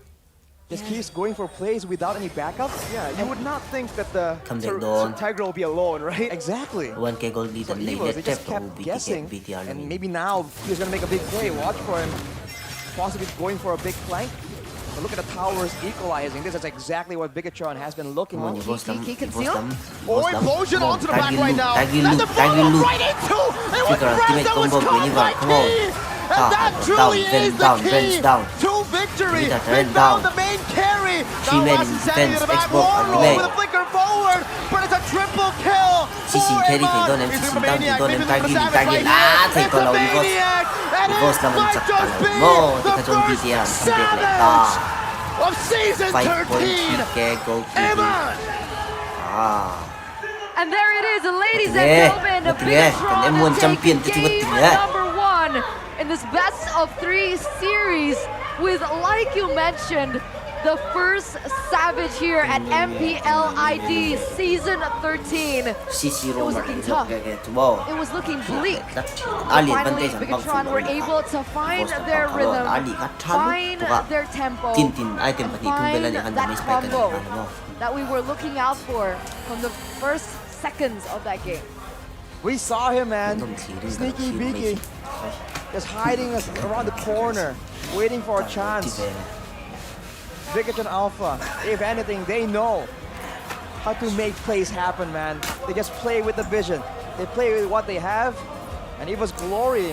Just keeps going for plays without any backup. Yeah, you would not think that the Come back doon. Tigra will be alone, right? Exactly. 1K gold lead So ang Evos, they late just step kept to guessing, BTR and maybe now he's gonna make a big play. Watch for him, possibly going for a big flank. But look at the towers equalizing. This is exactly what Bigetron has been looking Come on, for. Evos lang. Key Evos conceal? lang. Oh, Evos lang. implosion Come on, onto the back Tagil right loop, now. Tagil And loop, the Tagil follow loop. right into. It was Flicker, Brand ultimate that was combo, caught Believe by it, come on. Key. And that Down, truly Ven is the down, key Ven's down. to victory. Vida, They Ven found down. the main carry. Three Now men Last in Insanity to the defense, back. Xbox, Warlord ultimate. with a flicker forward, but it's a triple kill Sisi for carry kay Iman. Don, He's Sisi the down, maniac, Don, maybe Tagil, the savage Tagil. right Ah, here. take It's ko a lang, Evos. maniac, and Evos it naman might sa just be kalan mo. the Tika John first BTR. savage of season 13. 5.3K gold Iman. And there it is, ladies and Yeah, gentlemen, nothing, yeah. Bigetron And M1 taking champion, game nothing, yeah. number 1 in this best of 3 series with, like you mentioned, the first Savage here at MPL ID Season 13. Sisi It was Romer. looking tough. Wow. It was looking bleak. Ali, Finally, bantay sa Bigetron were able to find their rhythm, find their tempo, Tintin item and pati itong bela find ni Handa that may spike combo ka na mo. that we were looking out for from the first seconds of that game. We saw him, man. Random series, Sneaky random beaky, series. just hiding us around the corner, waiting for a chance. Bigetron Alpha, if anything, they know how to make plays happen, man. They just play with the vision. They play with what they have, and Evos Glory,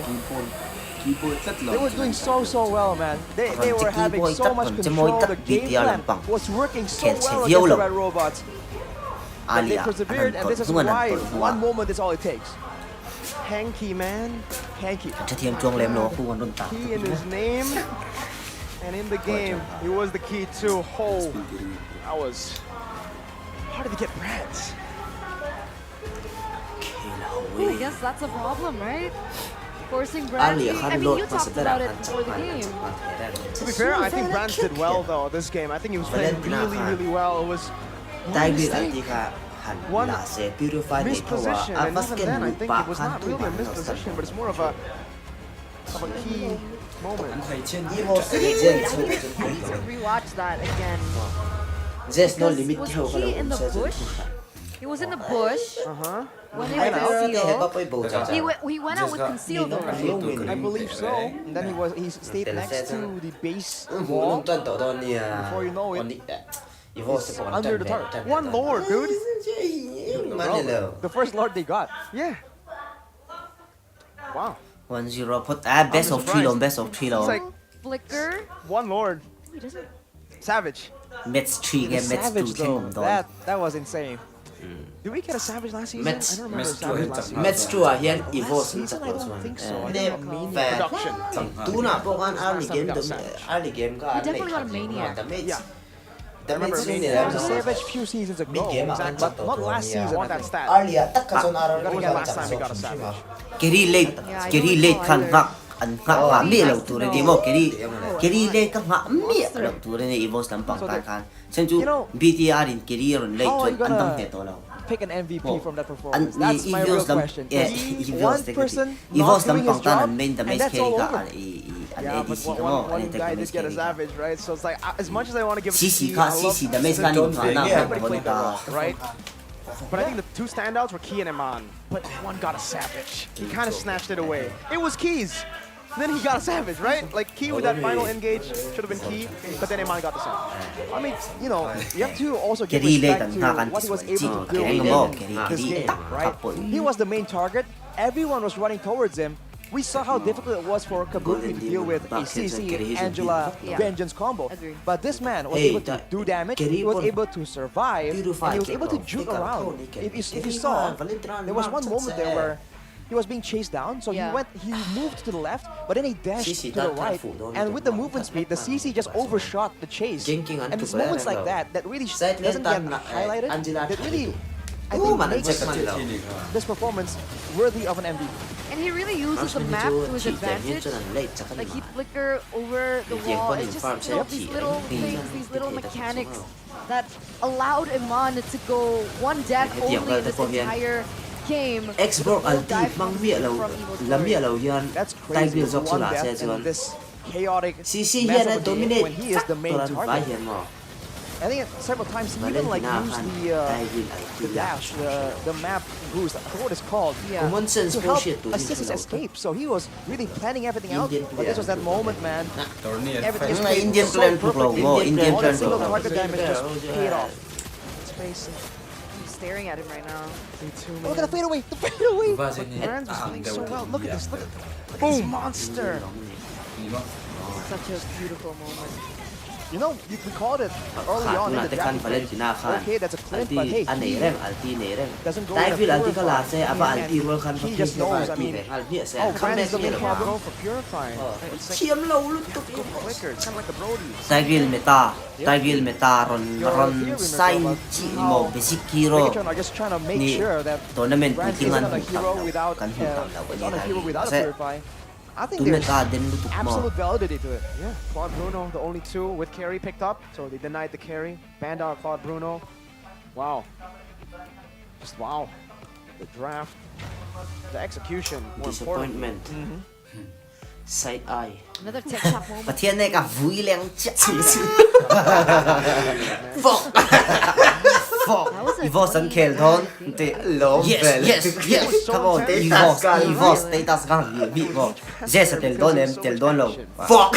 they were doing so well, man. They were having so much control. The game plan was working so well against the Red Robots. But they persevered, and this is why one moment is all it takes. Hanky, man. Hanky. จะเทียมช่วงเล็มโลคู่กันรุ่นต่าง Key in his name, and in the game, he was the key to whole. That was. How did he get Brands? I guess that's a problem, right? Forcing อาเห Brands. ลีย I คัน mean, โลด you มาส talked เตอร์ about คั it นจับ before the มัน game. จับมันแพ้ได้ To be fair, I think Brands did well though this game. I think he was playing really, really well. It was ได้ one บิลอัน mistake, ที่ค่ะหัน one ลาเซพิวริฟายในเพราะว่า misposition, อา and ฟัส even เกน then บุ I ก think ปะ it was คัน not ตู้ really มั a นเราสัต misposition, ว์ but it's more of a key moment. อีโวส I เจ need น to, สูง I need to rewatch that again. เจสโนลิมิต Was เท่ากัน he in the bush? He was in the bush when they went แล้วเนี่ย conceal. ก็ไปโบจับ He went out with conceal though, right? I believe so. And then he stayed next to the base หู wall. ลุงต้นต่อตอนเนี่ย Before you know it, วันนี้อีโวส under the target. One lord, dude. มันเนี่ยเลย The first lord they got. Yeah. Wow. 1-0 พดbest of 3 ลง best of 3 ลง It's like Flicker. one lord. He doesn't. Savage. match 3 game match 2 Savage แข่ง though. ผมโดน That was insane. Did we get a Savage last season? Mets. I don't remember a Savage last season. match 2 here อีโว Last ส season, I don't think so. I เน think ม Mania แฟร์ Production. ตูน่ะพวกอันอาร์ลีเกมอาร์ลีเกมก็ He definitely got a mania. แต่ไม่ Yeah. แต่ไม่ remember ซื้อ Mania. เนี่ย There was a Savage few seasons ago, Mid-game, but not last season. Want I that think. stat. อาร์ลีอะตักกระสุนอาร์ When was the last time we got a Savage? เกรี่เล็ก Yeah, I เกรี่ don't เล็ก recall ขัน either. หักอันหักว่าเมียเราตัวนี้มั้งเกรี่เล็กก็หักเมียเราตัวนี้อีโวสลำปังการคันฉันจู BTR อินเกรี่รุ่นเล็กจนอันตั้งแต่ตัวเรา Pick an MVP from that อัน performance. นี้ That's อี my โว real สลำ question. เอ Because อีโวส one person อีโว not ส doing ลำปัง his ตอน job, นั้นเมนแต่ไม่ and ส that's เครี่ all ก็ over. อัน Yeah, เอดี but ซีก็ one guy did get a Savage, right? So it's like as much as I want to give it to CC Key, ค่ะ I love CC แต่ไม่สกันอีกฐานะ everybody คน played ตา their role, right? But I think the two standouts were Key and Iman, but one got a Savage. He kind of snatched it away. It was Key's. Then he got a Savage, right? Like Key with that final engage should have been Key, but then Iman got the Savage. I mean, you know, you have to also give Keri late respect ang to hakan what he was able to do Keri in mo, this Keri game, right? tapon. He was the main target. Everyone was running towards him. We saw how difficult it was for Kabuki to deal with a CC Angela Yeah. Vengeance combo. Agree. But this man was Hey, able to that- do damage. Keri He was pun able to survive. And he was able to juke around. If you saw, there was one moment there where he was being chased down, so Yeah. he moved to the left, but then he dashed CC to the tak right. tafu doon And ito with the mga movement speed, the kapatid. CC just overshot the chase. Jinking ang And it's tubayan moments ng like law. that really Side lane doesn't get tan na- highlighted. Angela That really, I Oo, think, man, makes check man nila. this performance worthy of an MVP. And he really uses the map to his advantage. Like he flicker over the Bigyan wall. ko It's ng just farm you know sa these FT, little eh. things, these little Bigyan ko ng mechanics farm. that allowed Iman to go one death Bigyan ko only ng this farm yan. entire game. Export With a full alti dive mang from mi alaw Evil's lam mi Glory. alaw yan That's tay crazy. bil zok One sula sa death juan and this chaotic CC mess yan of na a game dominate when he is the main toran target. bayan mo I think several times he even like used the dash, the map boost. I forgot what it's called. Yeah. common sense To help bullshit to assist his escape. So he was really planning everything out. Indian But this was that player. moment, man. Everything is Mga played Indian so plan po, bro. perfectly. Mo, Indian All plan that single po. target damage just paid off. Space. I'm staring at him right now. Me too, Oh, look at the man. fadeaway! The fadeaway! Brands was playing so well. Look at this. Look at this monster. Such a beautiful moment. You know, we called it early ขาด on นะ in the แต่คัน draft. พาเล่นที่หน้าคัน Okay, that's a อัน clip, ที่ but hey, อันไหน he แรงอันที่ไหนแรง doesn't go ได้ with ฟิล the อันที่ก็ลา purify. เซ่อาบะอันที่รัวคัน He just knows, I mean, อันที่แซ่ oh, คัน Brand แม่ is the ที่ main เหรอ combo for purifying. It's like เชียมเราลุตุก Flicker. It's kind of like the Brodies. ไตกิลเมตาไตกิลเมตารอนไซน์จิโมเบสิกฮีโร่ Bigetron are just trying to make Ni- sure that ตัวนั้นเป็น Brand ที่ is งัน not a ถูก hero ทำ without กันถูกทำแล้ววัน is นี้ not a ได้ hero without a เซ่ purify. I think ตัวเม there's ตาเด่นลุตุกมอ absolute validity to it. Yeah, Claude Bruno, the only two with carry picked up, so they denied the carry. Banned out Claude Bruno. Wow. Just wow. The draft, the execution, more important. disappointment side eye Another TikTok ป moment. ระเทศในกับวุ้ยแรงจัดฟอกฟอก That was a อีวอสันเคลทอนเตะ Low yes bell. yes yes come on Status Evos gun. Evos status gunบีบบอก Jess เตลโดนเอ็มเตลโดนเราฟอก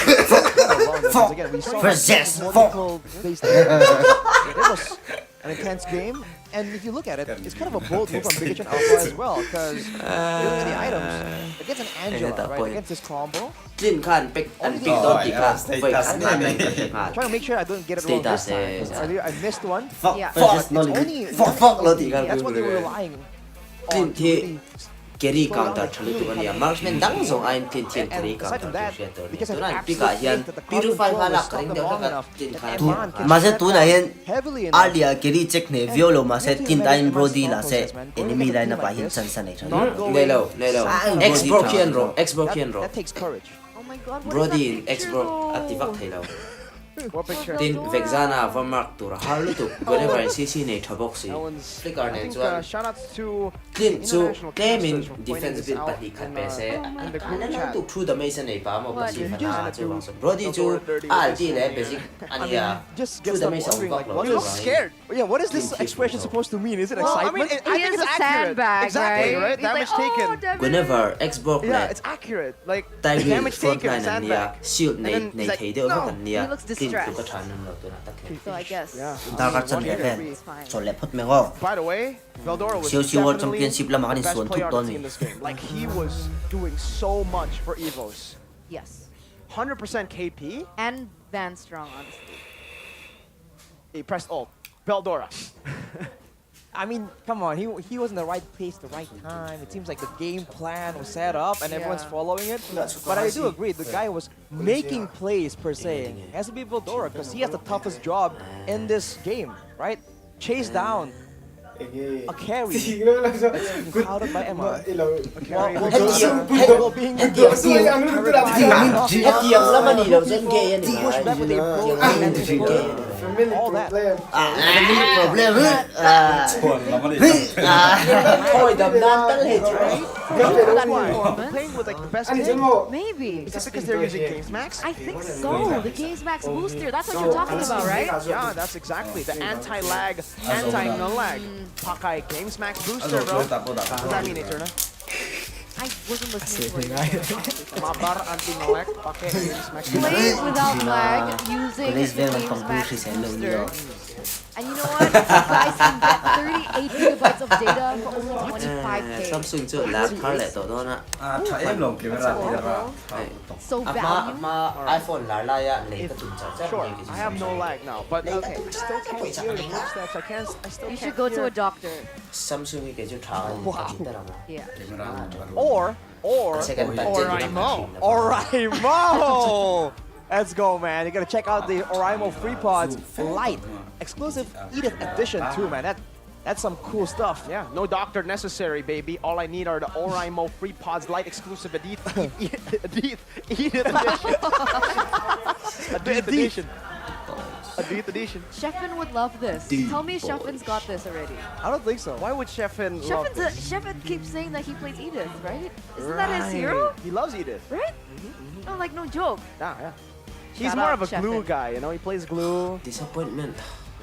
Because again, we saw First Jess, multiple based It was an intense game, and if you look at it, it's kind of a bold move from Bigetron Alpha as well, because look at the items. Against an Angela, right? Against this combo, จิ้นขันเป็กอันปิกโดนติกาไฟขันนั่นนั่นขัน trying to make sure I don't get it wrong this Status, time. 'Cause earlier I missed one. ฟอก Yeah. first 'Cause นอ it's ลิ only ฟอกฟอกเราติกา that's what they were relying on. Tin To thi- really carry counter thlu tu ania marksman dang zong ain tin tin And carry aside counter from that, tu because tu of nan absolute pika hian faith that the purify crowd halak control karing will deu stop them ka long tin enough kha that tu Emran can ma se step tu na out hian heavily enough. alia carry check ne violo ma se You have to tin imagine tain Emran's brody thought la se process, man. Going enemy against a line team na pa like hin this, san san nei not going nei lo silent. ex broken ro ex broken ro That takes courage. Oh my god, what brody is that ex picture bro though? ativak thailo What picture? tin vexana vamark tur halu tu whenever cc nei thabok si That one's. flicker I ne think chuan shout outs to Clean the so international claim in casters for pointing defense this bill out but he can in, be say in the group and chat. to through the mason nei pa mo What? pasi You fa just na had chu to bang so brody chu go over 30 al with ti this le one, basic I ania mean, just through get the stuck mason wondering, like, what You is look scared. Yeah, what is this Clean expression keep, supposed to mean? Is it Well, I excitement? mean, I He think is it's a accurate. sandbag, Exactly, right? right? He's Damage like, taken. Oh, damn it. whenever xbox Yeah, le it's accurate. Like tai wi damage front taken, line ania sandbag. shield And nei then nei he's like, thei deu no. kan nia He looks tin distressed. tu ka than nam lo tu na tak So I guess. Yeah. dar ka chan le One le hitter. It's fine. so le phot me go By the way, Veldora was Siêu siêu World definitely Championship la the makanin best suan player thuk on the ton team ni. this game. Like he was doing so much for Evos. Yes. 100% KP. And Van Strong, honestly. He pressed ult. Veldora. I mean, come on, he was in the right place, the right time. It seems like the game plan was set up and everyone's Yeah. following it. But I do agree, the guy was making plays per se. It has to be Veldora because he has the toughest job in this game, right? Chase down a carry crowded by Emma. While being Hetiam la mani lo zen ke yan ni pushed back with the all that. problem thôi đầm nan tân hết Right? That's why. Performance? Playing with like the best team. Maybe. Is this because they're using Games Max? I think so. The Gaze Max booster. That's what you're talking about, right? Yeah, that's exactly the anti-lag, anti-no-lag. Pakai Games Max booster, bro. What does that mean, Eterna? I wasn't listening to it. Mabar anti-no-lag, pakai Games Max booster. Play without lag using the Police van Gaze van Max Pangbushi sa ilong booster. niyo. And you know what? You guys can get 38 gigabytes of data for only 25k. Samsung chưa là khá lệ tổ đó nè So value. mà iPhone là la ya lấy cái tụi chả Sure, I have no lag now, but I still can't hear the move steps. I still You can't should go to a hear. doctor. Samsung cái chuyện thằng Yeah. Or second Oraimo. Oraimo! Let's go, man. You gotta check out the Oraimo Free Pods Lite. Exclusive Edith edition too, man. That's some cool stuff. Yeah, no doctor necessary, baby. All I need are the Oraimo Free Pods Lite exclusive Edith edition. Edith edition. Sheffin would love this. Tell me Sheffin's got this already. I don't think so. Why would Sheffin love this? Sheffin keeps saying that he plays Edith, right? Isn't that his hero? He loves Edith. Right? No, like no joke. Yeah. He's Shout more out of a glue Sheffin. guy, you know? He plays glue. disappointment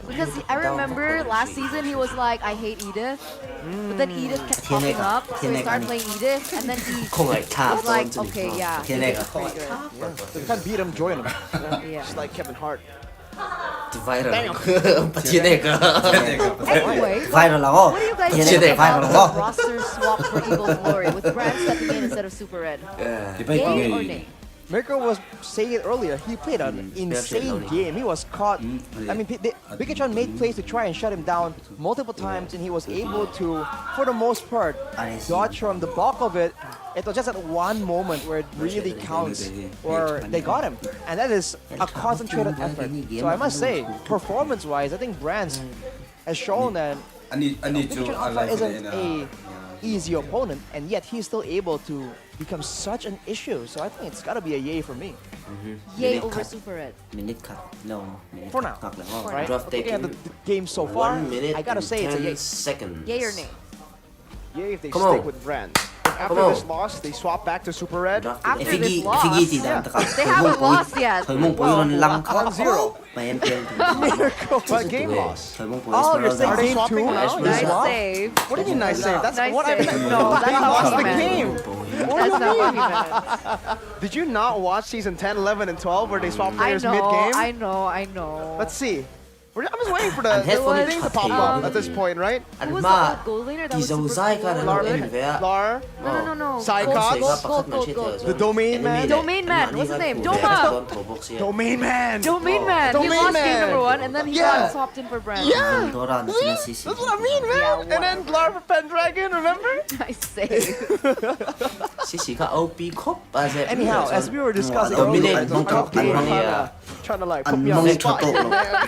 Because I remember last season he was like, I hate Edith. But then Edith kept popping up, so he started playing Edith, and then he không phải thả was like, okay, yeah. Thiên này Edith is pretty good. You can't beat him, join him. Yeah. Just like Kevin Hart. viral thiên này cơ Anyway, viral là không what do you guys thiên think này viral about là không the roster swap for Evil's Glory with Brand stepping in instead of Super Red? Yay or nay? Mirko was saying it earlier. He played an insane game. He was caught. I mean, Bigetron made plays to try and shut him down multiple times, and he was able to, for the most part, dodge from the bulk of it. It was just at one moment where it really counts, where they got him, and that is a concentrated effort. So I must say, performance-wise, I think Brands has shown that Bigetron Alpha isn't a easy opponent, and yet he's still able to become such an issue. So I think it's gotta be a yay for me. Yay over Super Red. minute cut no For now. Right? Draft Looking at the game so far, 1 minute I gotta say it's a yay. seconds Yay or nay? Yay if they Come stick on. with Brand. After Come on. this loss, they swap back to Super Red. After this Figi loss, thì đang they haven't lost yet. thời mong cuối lần lăng 1-0. mà MPL But game loss. thời mong cuối Oh, you're saying Are they game two? swapping now? Nice Swap? save. What do you mean nice save? That's Nice what I save. meant. No, that's They not what lost he the meant. game. That's not what he meant. Did you not watch season 10, 11, and 12 where they swap I players know, mid-game? I know. Let's see. I'm just waiting for the headphone thing to is pop hot. up at this point, right? An Who was ma the gold laner that ti was zo super zai ka cool? lo en ve a Lar, No. Psychots? Gold. The Domain Man? Domain Man, what's his name? Doma! Domain Man. Domain Man. He Domain lost Man. game number 1 and then he Yeah. got swapped in for Brand. Yeah. That's That's what I mean, man. Yeah, and then Lar for Pendragon, remember? I say. ซิซิก็ OP ครบอ่ะเสร็จ Anyhow, as we were discussing Dominate earlier, mong I'm kapit. trying to like An put me on the mong spot. chato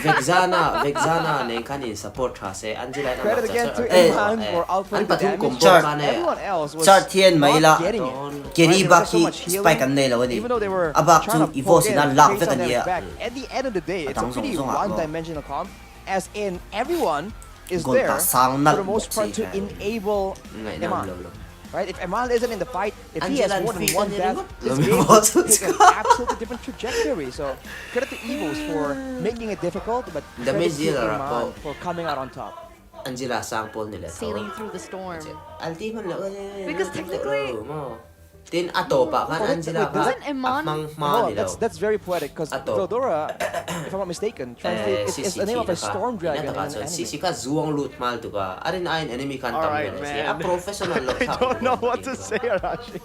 Vexana ne kan in support ha se Angela na credit again to eh Iman for an outputting the patung damage. combo Chart. ba ne Everyone else was Chart Tien not Maila getting it. Keri Right, there was so Baki much healing. spike an nei lo ni Even though they were abak trying chu to Evos poke ina in, lak chase ve on kan their ya back. At the end of the day, it's a Atang pretty song ako. one-dimensional comp, as in everyone is Gon there ta sang for nal the most part to boxing, enable ngai nam Iman. lo lo Right? If Iman isn't in the fight, if he has Angela more than and one Fika death, nilingot. this Lumi game mo, would take an absolutely different trajectory. So credit to Evos for making it difficult, but The credit to Mizilla Iman Rapo. for coming out on top. Angela sang pol nila Sailing through the storm. Alti man lo Because technically- tin ato pa kan Wait, Angela wait, doesn't Iman- mang Hold on, ma nila that's very poetic because Ato. Veldora, if I'm not mistaken, translates it's the name of a storm dragon in an si anime. ka zuang lut mal tu ka arin ain enemy kan tam Alright, yun man. a professional lo I don't know what to say, Arashi.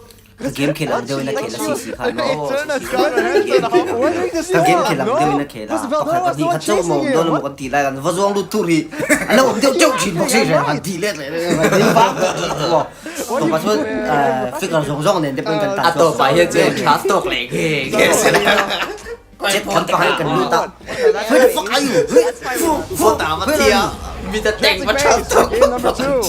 game kailang gawin na Like kaila she was- sisi ka like, no Eternus got her hands on the hop. Why are you this game long? kailang No, gawin na kaila because Veldora was the one ka mo chasing doon him. mo kan tila kan zuang lut turi ano mo dio dio chin boxing Yeah, kan right. tila di ba mo to pa so figure zong zong ne de pun kan ta ato pa ye je chat tok le ke chết con phải cần lưu tạo where the fuck are you vô tả mà tia mi ta tank mà chặt tok Game number 2.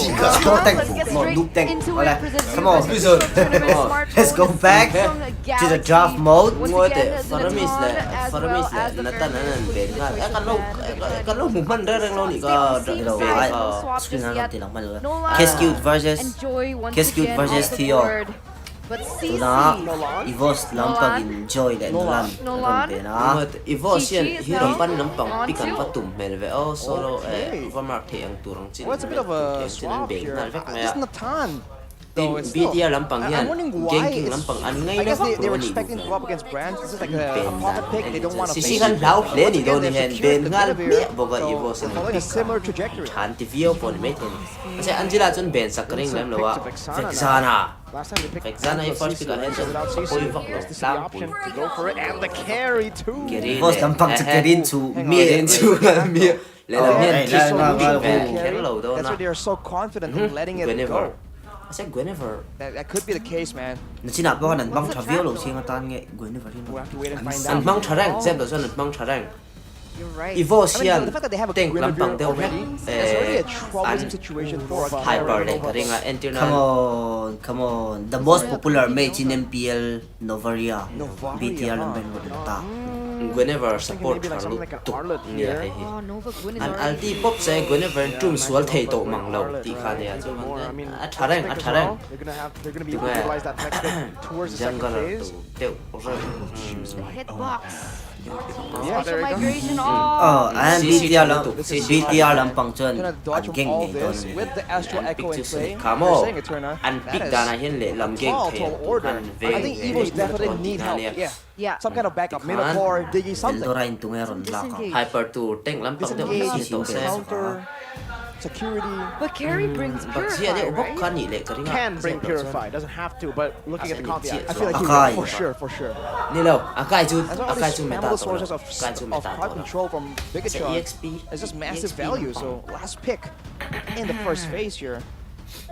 có tank Let's get một straight đúc tank into Voilà. it. Presenting Come on by Bigetron Tournament Come on. Smartphones Let's go back from to the Galaxy. draft mode Once ngồi again, để Zinatron Faramis as là well as the natan Fairness nan with ben the nga choice kan of lo band. kan lo mu man ra rang lo ni ka Seems lo like ai no swap screen just lang yet. tilang mal No lag. Kescute versus Enjoy once Kescute again versus off the Theo. board. But CC, na Evos lang Nolan. pag enjoy le Nolan Nolan. na Evos yan Chi-Chi is hero now pan ng pang on pikan two. patum men ve oh solo Okay. overmark the ang turang chin Well, it's a bit of a swap here. It's Natan. Though it's still, BTR lampang I'm yan wondering why ganking it's- lampang an I ngay guess they were ni expecting to go up against brands. This is like a profit pick. They don't want to si face kan it. lao le Once ni again, do ni they've hen secured ben the ngal Guinevere, mi boga so Evos they're following a similar trajectory. anti view pon meten kasi Angela chun ben sakring lam lo wa Vexana Last time they picked Vexana yung first pick ahead without CC. Poi vak lo This is the option to go for it and the carry too. Evos lang pag kerin to mi rin chu mi le la Oh, mi hey, kiss la- la- la- ken lo do That's na why they are so confident in letting it Guinevere go. kasi Guinevere That could be the case, man. na sinap ko nan bang travel lo singa tan nge Guinevere We'll have to wait and find an out. mang charang zem do an mang charang You're right. Evos I mean, yan the fact that they have a tank Guinevere lampang deu already, it's already a troublesome situation for a hyper carry. le karing enter na come on the most popular match in MPL Novaria Novaria, BTR lang huh? ben mo ta Guinevere Thinking support maybe like something like an tuk Arlet niya here. Oh, Nova Gwyn is an already alti pop se Guinevere tum sual thei to mang lo ti kha ne Even chu more. I mean, a charang next pick as charang well, they're gonna be Tung able to eh. utilize that next pick towards the second jungle phase. tu teu the hitbox. Yeah, Special there you go. migration. oh and CC BTR lang tutok. BTR lang pang chun Gonna dodge ang from geng all ne this don with the Astro an Echo pick in chu play. se You're kamo saying, Eterna, an that pick is dana hin le lam geng tall, the tall order. I think Evos definitely need help. Yeah. Yeah. Some kind of backup. Tikman. Minotaur, Digi, something. Eldora in tungeron laka Disengage. hyper tu tank lampang deu Disengage, si to se counter, security. But Carrie brings bak sia de Purify, ubok right? kan ni le karing Can bring Purify, doesn't have to, but looking at the comp, yeah. I feel like he Akai. will, for sure. ni lo akai chu As well as meta ample to sources of akai chu of meta card to control from Sa Bigetron. EXP It's just massive EXP value. lang So last pick in the first phase here.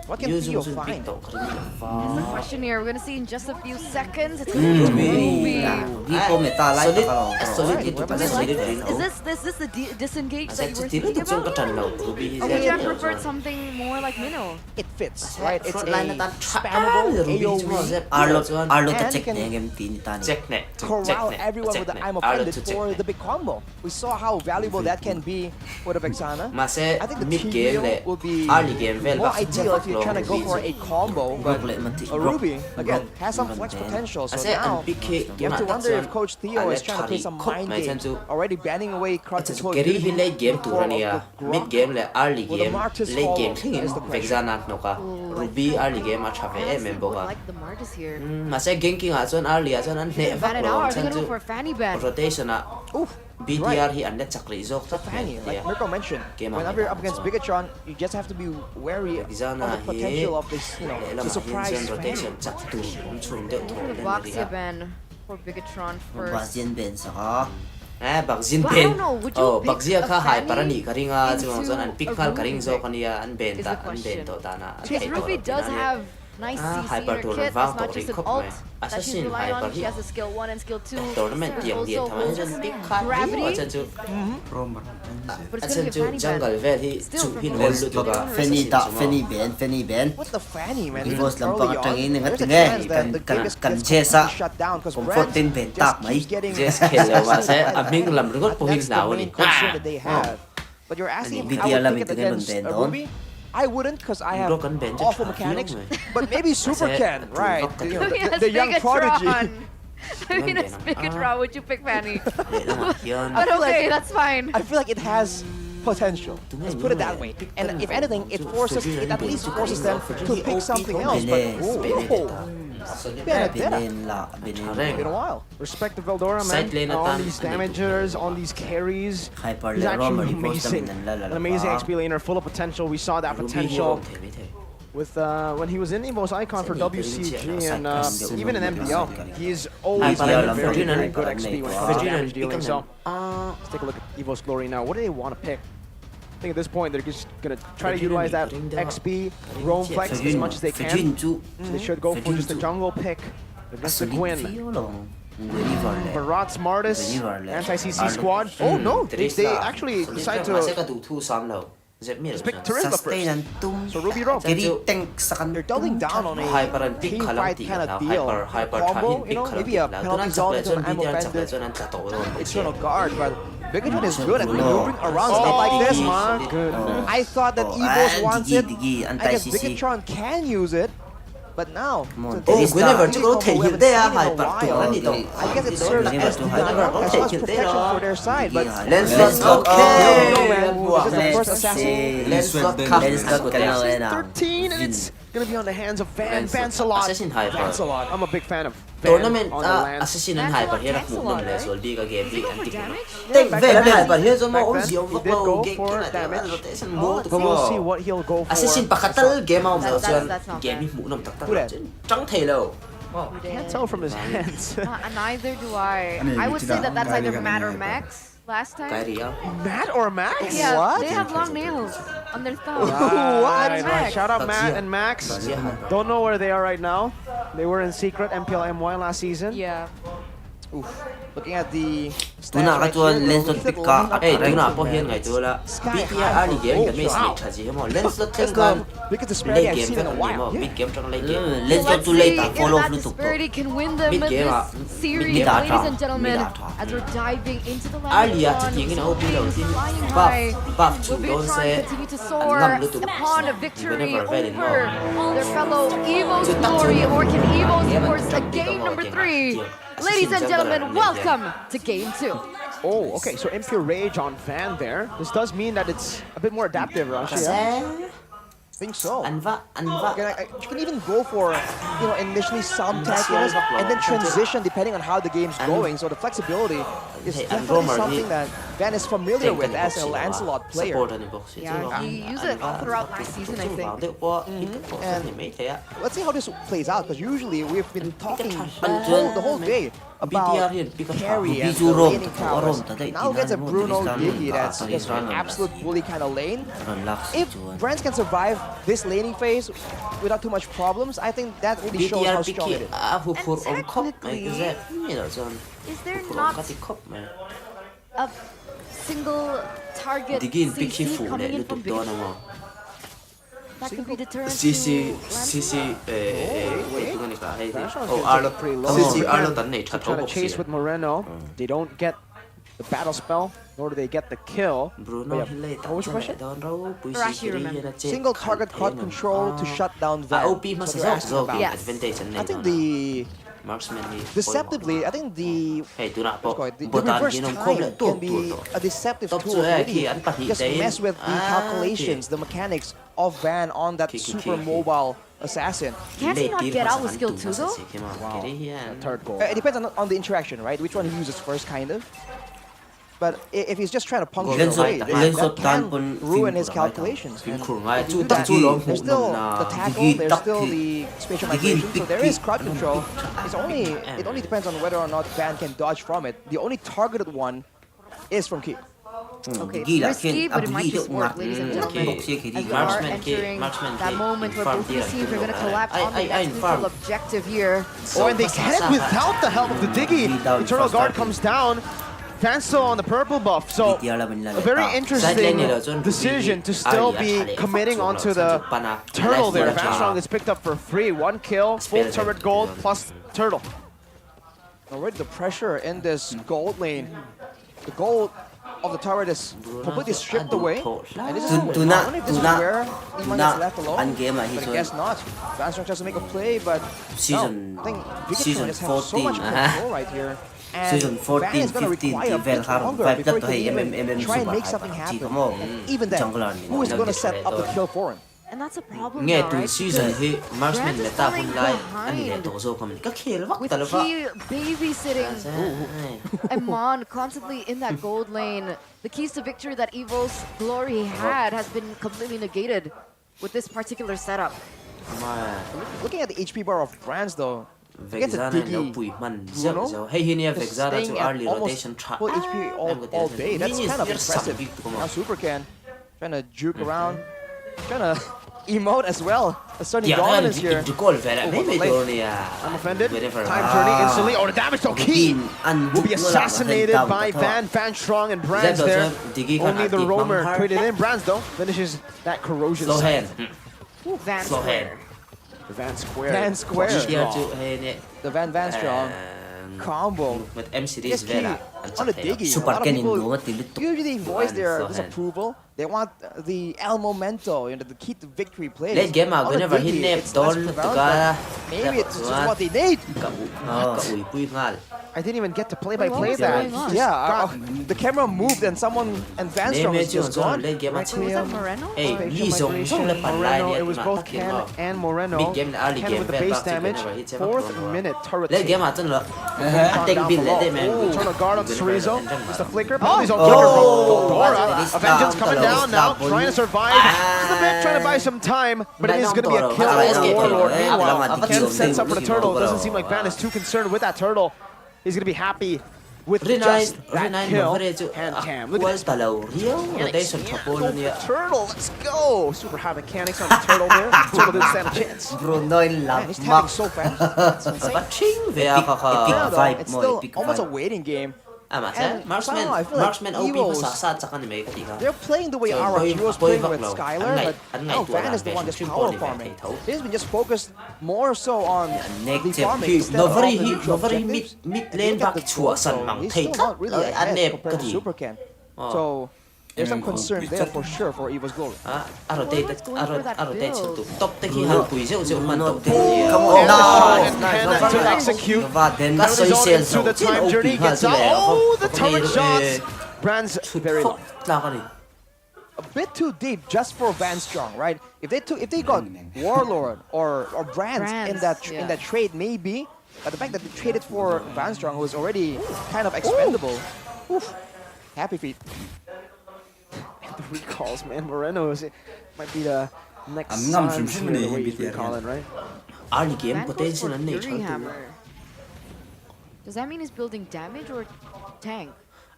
What can use Theo yung find? pick to karing That's the question here. We're gonna see in just a few seconds. It's gonna be Ruby. di po meta lai solid ka solid Alright, ito weapon pa solid select. din Is this the disengage Asa that you were tilo thinking tuk sung about? katan lo ruby Or would you have preferred something more like Minnow? It fits, right? It's front line na a tan spammable ruby AoE. chu zep Arlo And ta you check can ne game tin tani check net corral everyone with the I'm offended for the big combo. We saw how valuable that can be with a Vexana. Mase I think the mid team game le will be early game vel more ideal if you're trying to go for a combo, but a Ruby, again, has some flex potential. So Ase now, an PK you have to wonder if Coach Theo is trying to play some mind game, already banning away Crutch's whole Gary ability hi late game tu for rania the Grok. mid game le early Well, the game Martyrs late game follow thingin is the question. Vexana no ka Ruby early game a chave Honestly, em would boga like the Marcus here. Mase ganking a chon early a chon an ne Ban vak an hour. lo Are they chan gonna go chu for a fanny ban? rotation a Oof, BTR ที่อันเด็ดจักรีโซก The Fanny, like Mirko mentioned, whenever you're up against Bigetron, you just have to be wary of the potential of this, the surprise Fanny. จักตูผมชวนเด็กโถ For the เล่น Boxia ban for Bigetron บา first. เซียนเบนสอ บักซิน But เพ I น don't know, would you pick บักเซีย a ข้าหาย Fanny ปารานีคาริงาจงจนอัน into ปิก a คัลคาริง Ruby โซคันยาอันเบน is ตา the อันเบน question. โตตานา Because Ruby does have nice CC in her kit. It's not just an ult that she's relying on. She has a skill 1 and skill 2. โตนั่นมันเตียงเดียน Also ทำให้ฉัน holds ปิกคัล gravity. ฉันจู But ฉั it's น gonna จู be a Fanny จังกั ban. ลเวที่จูพินโฮลลุตกะ เฟนีตาเฟนีเบนเฟนีเบน What's the Fanny, man? Evos Even lang early pa on, katangin ng there's a atingay. chance that the game is Kan gets Chesa. completely shut down because Kung Brand 14 bentak, just may. keeps getting เจสเคลว่าใช่อามิงลำรึกพูหิง That's หนาว the นี่ main concern that they have. But you're asking if I BTR would lang pick it may tingin against ng doon. Ruby? I wouldn't because I have Broken bench at awful half mechanics. yung, But maybe Super Kasi, can, right? broken You know, Who has the young prodigy. Bigetron? I mean, it's Bigetron. Would you pick Fanny? เลยนะย้อน But feel like- okay, that's fine. I feel like it has potential. Let's put it that way. And if anything, it at least forces them to pick something else. But Binin la, binin. been a while. Respect to Veldora, man. Side lane On atan, these ano damagers, on these carries. Hyper He's Lero, actually Mariposa, amazing. Minalala. An amazing XP laner, full of potential. We saw that potential with when he was in Evos Icon for WCG and even in MPL. He's always Hyper been a Lero, very, Virginia, very good XP when it comes to Virginia, damage dealing. So Virginia. let's take a look at Evos Glory now. What do they want to pick? I think at this point they're just gonna try to utilize that XP, roam flex as much as they can. Fajin Chu. They should go for just a jungle pick against the Quinn. Barat smartest anti-CC squad. Oh no, they actually decide to pick Turisla first. So Ruby Roam. They're doubling down on a Hyper team fight kind of deal. Combo, maybe a penalty zone into an ammo bandit, external guard, but Bigetron is good at maneuvering around stuff like this. My goodness. I thought that Evos wants it. I guess Bigetron can use it. But now, whenever you go take it there, Hyper I guess it serves as much protection for their side. But Let's okay. okay. This is the first assassin. Let's not come. 13 and it's gonna be on the hands of Van Vancelot. Assassin Hyper. Vancelot. I'm a big fan of Van Tournament on the land. assassin and Hyper here at Muknam le so di ka game big anti. Take Ven Hyper here so mo Back then, he did go for damage. But we'll see what he'll go for. Assassin pakatal game out so That's not game fair. ni Muknam tak Who that? tak. Chang thei lo. Can't tell from his hands. Neither do I. I would say that that's either Matt or Max last time. Kyrie ya. Matt or Max? Yeah, What? they have long nails on their thumbs. Right, Matt and right. Max. Shout out Matt and Max. Don't know where they are right now. They were in secret MPL MY last season. Yeah. Looking at the Tuna ka tuan lens dot pick ka. Eh, tu na po hian ngai tu la. BTR ali game the match ni chaji mo. Lens dot That's tengan. the biggest disparity Late I've game seen in a tak ni while. mo. Mid game chang late game. Let's go Let's too late. see if Follow that flu to. disparity can win them Mid game this series, Mid ata. ladies and gentlemen, Mid ata. as we're diving into the Ali ya land. tingin na open lo. Flying high. Buff to Will don't Bigetron say. continue to soar Lam lu tu. upon a victory Whenever very over their fellow Evos Glory, or can Evos force a game number 3? Ladies and gentlemen, welcome to game 2. Oh, okay. So Impure Rage on Van there. This does mean that it's a bit more adaptive, Rashi. Yeah? I think so. Anva. You can even go for, initially some tackiness and then transition depending on how the game's going. So the flexibility is definitely something that Van is familiar with as a Lancelot player. Yeah, he used it all throughout last season, I think. Let's see how this plays out, because usually we've been talking the whole day about carry and the laning prowess. Now against a Bruno Gigi that's just an absolute bully kind of lane. If Brands can survive this laning phase without too much problems, I think that really shows how strong it is. Is there not a single target CC coming in from Bigetron that could be deterrent to Trying to chase with Moreno. They don't get the battle spell, nor do they get the kill. Bruno, What was your question? Rashi, remember. Single target card control to shut down Van. OP mas zog Yes. advantage I think the marksman ni deceptively, I think the hey tu na po the botan reverse ginom time kom le can be a deceptive Top tool. two, eh, Really, ki an pati just tayo. mess with the calculations, the mechanics of Van on that super mobile assassin. Can't he not get out with skill 2 though? Third goal. It depends on the interaction, right? Which one he uses first, kind of. But if he's just trying to puncture Lên away, sút- that lên sút can tan pun ruin phim his của nó calculations. Phim And khủng ngay if you chú do tắc that, chú lỗ there's hụt still nà the tackle, Digi there's tắc still thì- the spatial Digi migration, so there is pick- crowd control. It only depends on whether or not Van can dodge from it. The only targeted one is from Key. Okay, Ghi là risky, khiên but it might be Digi smart, ladies and gentlemen. Một xe khi đi As we vào. are Marksman key, entering marksman that key. moment where Inform both these here, teams are going to I- collapse on the I next inform. neutral objective here. Oh, and they get it without the help of the Diggy. Eternal Guard comes down. Vanso on the purple buff. So Đi là mình là a very lệ interesting decision to still be committing onto the turtle there. Vanstrong is picked up for free. 1 kill, full turret gold plus turtle. Already the pressure in this gold lane. The gold of the turret is completely stripped away. And this is Tu- tu na- I wonder if this tu is na- where tu Iman na gets left alone. ăn game mà But I he guess not. Vanstrong tries to make a play, but Season- no. I think Bigetron season just have so much 14. control right here. And Season 14, Van is gonna 15 require a thì Van bit Hart longer vai before he rất can hay even try and make something chỉ có happen. một And even then, jungle này who is nó going to được set cái up the tôi. kill for him? And that's a problem Nghe now, từ right? season Because thì Marksman Brand is người ta falling không like behind. anh để tổ dâu của mình các khi nó bắt with tao là Key babysitting vợ Amon constantly in that gold lane, the keys to victory that Evos Glory had has been completely negated with this particular setup. mà Looking at the HP bar of Brands though, về against ra a này nó Diggy, bùi mặn Bruno, dạo dạo hay hi nè về just ra staying cho at early almost rotation trap full HP all day. That's kind of impressive. Now Supercan trying to juke around, trying to emote as well, asserting dạ dominance here. nó goal về lại mấy mấy đồ này à I'm offended. Whenever- Time turning instantly. Oh, the damage to Key Ăn will be nó là assassinated hình by tầm Van. Van Strong and Brands Zed there. doesn't- Diggy can Only the active roamer Bumhar. traded in. Brands though finishes that corrosion. slow site. hand Van slow hand Square. The Van Square. Van Square. chia chữ hay nè The Van Strong combo. một em series Yes, về Key là on the Diggy. Super A lot of Ken in people go til litt usually voice their Slow hand. disapproval. They want the El Momento, the key to victory plays. late game mà On the whenever Diggy, he nep it's less don prevalent, tuga but maybe it's just what they need. cậu ui bùi ngal I didn't even get to play by What play was that. going on? Yeah, the camera moved and Van Strong was just gone. late game mà Wait, was that Moreno? Ê, Or- Lee Sung Sung là bản Moreno, lại it was both Ken and Moreno. Mid game là early Ken game with the vet base bác damage. whenever hit 4th minute turret. late game mà chân là take down bin below. late man Ooh, Eternal Guard on Cerezo. Just a flicker. Oh. Penalties on Joker from Oh. Dora. Stop. Avengers coming Stop. down now, Stop. trying to survive. Just a bit trying to buy some time, but it is going to be a kill Ah, over escape Warlord. turtle. Meanwhile, Ken Kill sets up for the turtle. turtle. Doesn't seem like Van is too concerned with that turtle. He's going to be happy with Renine just that mà kill. có đây chứ Hand cam. Look at quay this. tà lầu riêu rotation Go couple for luôn the nha turtle. Let's go. Super high mechanics on the turtle there. Turtle didn't stand a chance. Bruno là Man, he's tapping mắc so fast. bắt chính về à khờ khờ Epic Yeah, though, vibe it's mo, still epic almost a vibe. waiting game. à mà And thế Marksman somehow I feel like Marksman OP Evos- có sát sát chắc ăn mấy cái gì không They're playing the way So, our boy- heroes boy playing vắt with lầu. Skylar, Anh này- but anh này now tuổi Van làm is the best one just stream power ball farming. event thấu. He's been just focused more so on next the step farming he- instead nó of very the hit neutral nó very objectives. mid If you lane look at back the chùa score, sần so bằng he's thầy still thấp not really anh ahead đẹp compared cái to gì Supercan. So there's some concern there for sure for Evos Glory. rotate tụ top tới khi hàng quỷ rượu rượu mà tụ Come tiền on, And nice, Ken nice, to nice. execute. Và đến Cắt Got xoay his own xe into dầu the trên time OP journey, ha gets chứ out. lẽ Oh, the turret shots. Brands very low. là cái gì A bit too deep just for Van Strong, right? If they got Warlord or Brands in Brands, that yeah. trade, maybe. But the fact that they traded for Van Strong, who is already kind of expendable, oof, happy feet. The recalls, man. Moreno might be the next I'm not Suns sure here, the way maybe he's they're recalling, right? early game Van goes potential for anh này Fury chơi Hammer. Does that mean he's building damage or tank?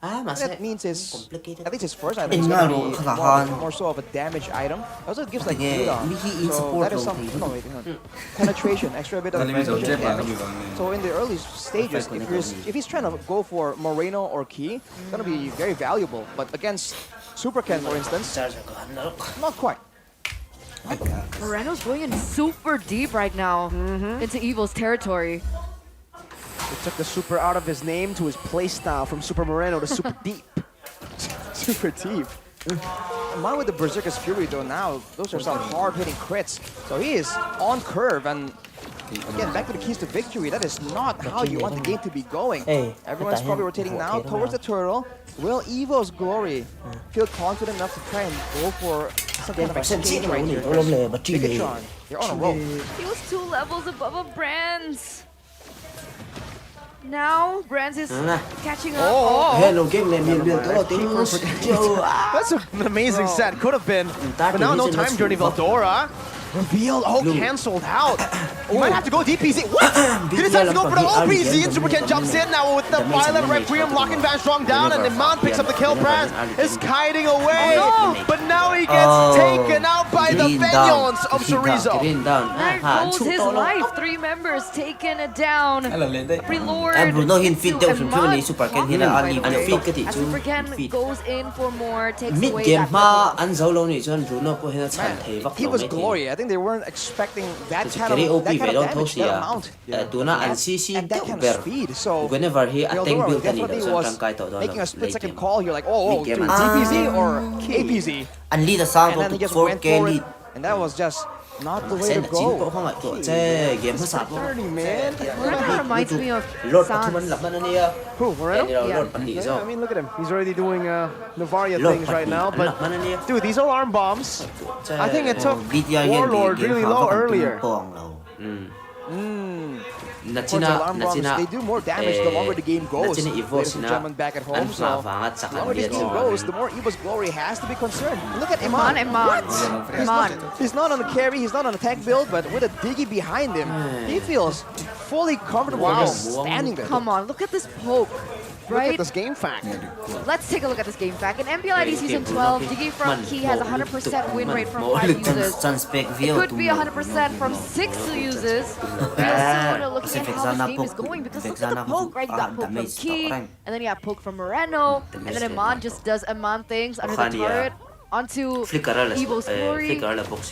à mà What sẽ that means is, complicated I think his first item In is nga, going to be no, kalahan. more so of a damage item. Also, it gives like Sige, cooldown. Mickey in So support that is lang some tayo. no, wait, hang on. Penetration, extra bit of Dali may penetration Jeff damage. lang yun. So in the early stages, if he's trying to go for Moreno or Key, it's gonna be very valuable. But against Supercan, for instance, not quite. Moreno's going in super deep right now into Evil's territory. They took the super out of his name to his playstyle from Super Moreno to Super Deep. Super deep. Mine with the Berserker's Fury though now, those are some hard-hitting crits. So he is on curve and again back to the keys to victory. That is not how you want the game to be going. Everyone's probably rotating now towards the turtle. Will Evos Glory feel confident enough to try and go for some kind of exchange right here? Bigetron, you're on a roll. He was 2 levels above a Brands. Now, Brands is Nah. catching up. Oh. Hello game này miền miền tao tiếng That's an amazing set. Could have been. But now no time journey. Veldora. Revealed. Oh, cancelled out. Might have to go DPZ. What? He decides to go for the OPZ and Super Ken jumps in now with the Violet Requiem locking Van Strong down and Iman picks up the kill. Brands is kiting away. But now he gets taken out by the Venions of Chorizo. There goes his life. 3 members taken down. Relord. Em Bruno hin feed to tiêu chúng tôi Iman. này super ken hin là Ali Anh feed cái thị As chú Super Ken feed goes in for more, takes mid away game that mà purple. anh giấu lâu này cho anh Bruno có hình thành thể vấp He lòng was ấy thì glory. I think they weren't expecting that kind cái of OP về đó thôi damage, thì that à amount. tụi nó anh CC And that tiêu kind bер of speed. So whenever he attack Veldora build anh definitely đi was trong cái tổ đó making a split late second game. call. You're like, oh, Mid game dude, and DPZ or APZ? anh lead the sound And then he to just 4 went k for it. lead And that was just not the way Sẽ to là chín bộ go. không lại tổ chơi game hết sạch luôn Dirty, man. Moreno reminds me of lột bắt Sans. mình lập mình đi Who, Moreno? lột bắt đi Yeah, rồi I mean, look at him. He's already doing Navaria lột things bắt right đi now. But lập mình đi dude, these are arm bombs. I think it took video hiền Warlord really low earlier. na For the alarm na bombs, they do more damage the longer the game goes. na Ladies Evos and na gentlemen back at home, an so vangat sa the longer this game goes, the more Evos Glory has to be concerned. Look at Iman, Iman. Iman. He's not on the carry, he's not on a tech build, but with a Diggy behind him, he feels fully comfortable just standing there. Come on, look at this poke. Look at Right? this game fact. Let's take a look at this game fact. In MPL ID Season 12, Digi from Key has 100% win rate from 5 users. It could be 100% from 6 users. Real soon looking at how this game is going because look at the poke, right? You got poke from Key, and then you have poke from Moreno, and then Iman just does Iman things under the turret onto Evos Glory.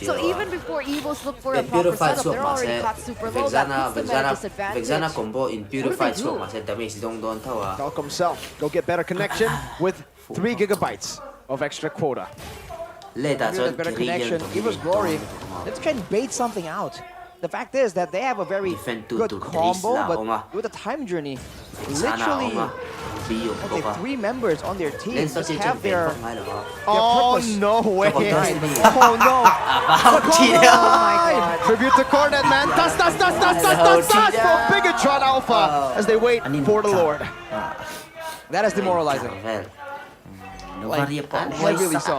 So even before Evos look for a proper Purified setup, they're swap already caught super low. That puts them at a Vexana disadvantage. combo in Purified swap mà sẽ damage đông đón thâu à Falcom Self, go get better connection with 3 gigabytes of extra quota. lê ta With cho a better connection, Evos Glory, let's try and bait something out. The fact is that they have a very Defend to good combo, Tris but là with the time journey, sana literally, ông à ví dụ okay, có 3 members on their team lên sau just khi have chân their không phải là Oh, purpose. no way. Behind. Oh, no. bao chi Oh đó my god. Tribute to Cornet, man. Dust for Bigetron Alpha as they wait for the Lord. That is demoralizing. Nobody heavily so.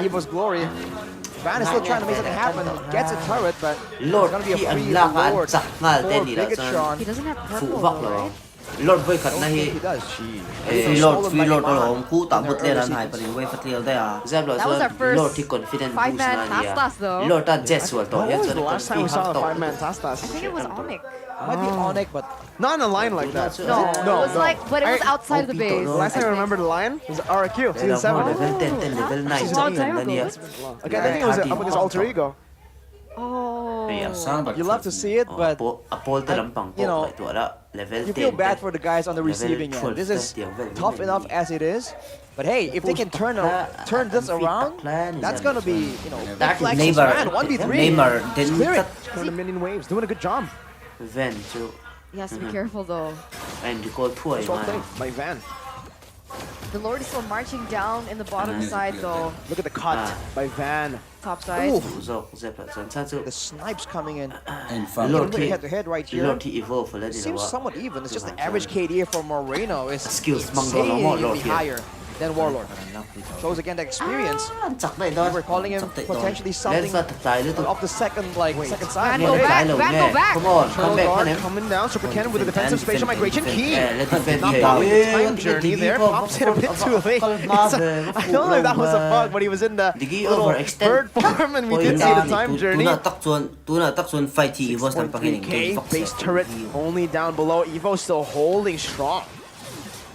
Evos Glory. Van is still trying to make something happen. Gets a turret, but Lord it's gonna be a khi free anh la anh Lord chặt ngal for tên đi là Bigetron. He doesn't have phụ purple, vóc though, rồi right? Lord với khẩn I don't này think he does. free load ko lo ku ta but le ran hai pa rin way fat le da Giáp là That was our first Lord thì confident boost 5-man na niya Tastas, though. Lord ta jet sword to When yan was cho the nó last time we saw a confident 5-man Tastas? I think it was Onyx. Might be Onyx, but Not in a line like that. No, it was like, but it was outside of the base. The last time I remember the line was RQ, season 7. level 10 10 level 9 That's a long time ago. Okay, I think it was up against Alter Ego. Oh. you love to see it, but Apol ta lampang you know, po ito ala level 10 you feel bad for the guys on the Level receiving end. 12, This is 20, tough enough as it is. But hey, if they can turn this around, that's gonna be, you know, big flags to Neymar Span, 1v3. Neymar didn't Clear it. cut Turn the minion waves, doing a good job. Ven so He has to be careful though. and recall 2 Nice well man played by Van. The Lord is still marching down in the bottom side though. Look at the cut by Van. Top side. Ooh, so Zep là chân chân the snipes coming in. Lord Put thì head to head right here. Lord thì evolve lên đi Seems là somewhat even. It's just the average KDA for Moreno is Skills mang đồ nó một insanely Lord higher than Warlord. Shows again the experience. chắc này đó We're calling him potentially lên something ra thật tài lên of the second side. Van, go back, Van, go back. come on Turtle come back guard man em coming down. Super Cannon with a defensive spatial migration key. let's defend Not here following the time journey there. Pops hit a bit too late. I don't know if that was a bug, but he was in the Digi little overextend. bird form and we did see the time journey. tu na tak chuan fight hi was tam pangin 3K base turret only down below. Evo still holding strong.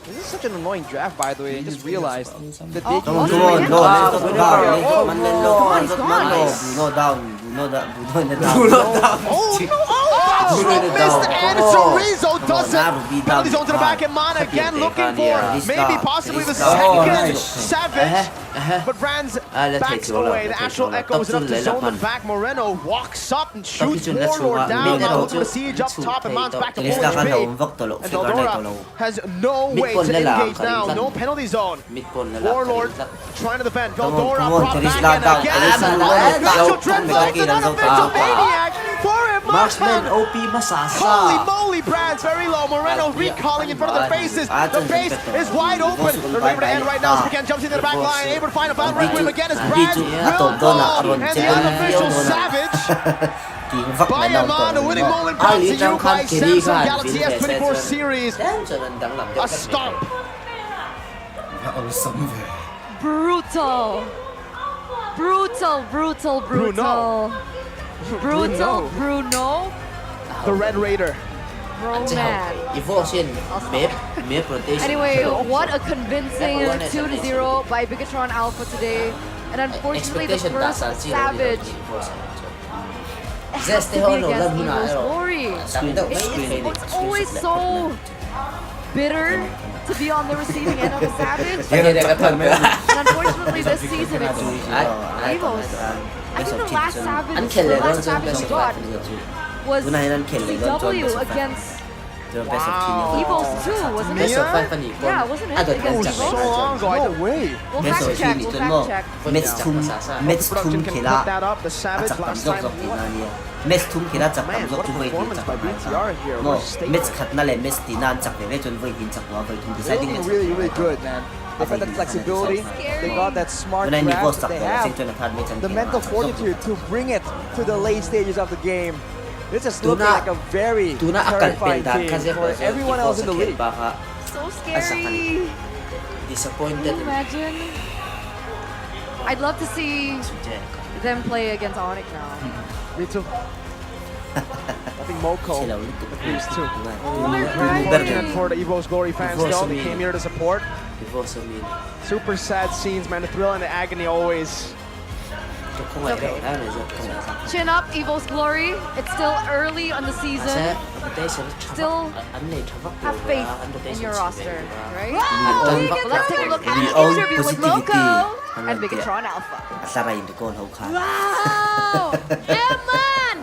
This is such an annoying draft, by the way. I just realized the Oh, Diggy. oh, Go yeah. low, let's go down. Oh, Man no. low, He's gone. Bruno down, Bruno down. Oh no! Oh! Stroke missed and Chorizo does it! Penalty zone to the back and Mana again looking for maybe possibly the second Savage. But Brands backs away. The actual Echo is enough to zone them back. Moreno walks up and shoots Warlord down. Now looking to the siege up top and Man's back to full HP. And Veldora has no way to engage now. No penalty zone. Warlord trying to defend. Veldora brought back in again. Official Dread Zone's an unofficial maniac for him. Marksman Marksman! OP Masasa. Holy moly, Brad's very low. Moreno recalling in front of their faces. The face is wide open. The river to end right now. Spigen jumps into the back line, able to find a foul break win again as Brad will fall. And the unofficial Savage by Yaman, a winning moment brought to you by Samsung Galaxy S24 series. A stomp. Brutal. Brutal, brutal, brutal. Brutal, Bruno. The Red Raider. Bro, man. Evos in Map rotation. Anyway, what a convincing 2-0 by Bigetron Alpha today. And unfortunately, the first Savage has to be against Evos Glory. It's always so bitter to be on the receiving end of a Savage. And unfortunately, this season it's Evos. I think the last Savage we got was CW against Evos too, wasn't it? Yeah, wasn't it? Against So Evos? long ago, I don't wait. We'll fact check, we'll fact check. Production can put that up. The Savage last time. Mes thum kila chak Man, tam what zok a tu voi tin performance chak by BTR here. no What a statement. mes khat na le mes ti nan chak le chun voi tin chak wa voi thum They're deciding looking really, really good, man. They've got that flexibility. They got that smart when I grasp. was stuck They there have sing to the third match and the mental fortitude to bring it to the late stages of the game. This is looking like a very Tuna akal terrifying peldan team kasi for everyone else in the league. baka So scary. Can disappointed. you imagine? I'd love to see them play against Onyx now. Me too. I think Moko. These two. Unfortunate for the Evos Glory fans though. They came here to support. Evos I mean. Super sad scenes, man. The thrill and the agony always. Chin up, Evos Glory. It's still early on the season. Still have faith in your roster, right? Let's take a look at the interview with Loco and Bigetron Alpha. Saray the goal how ka Wow! Eman!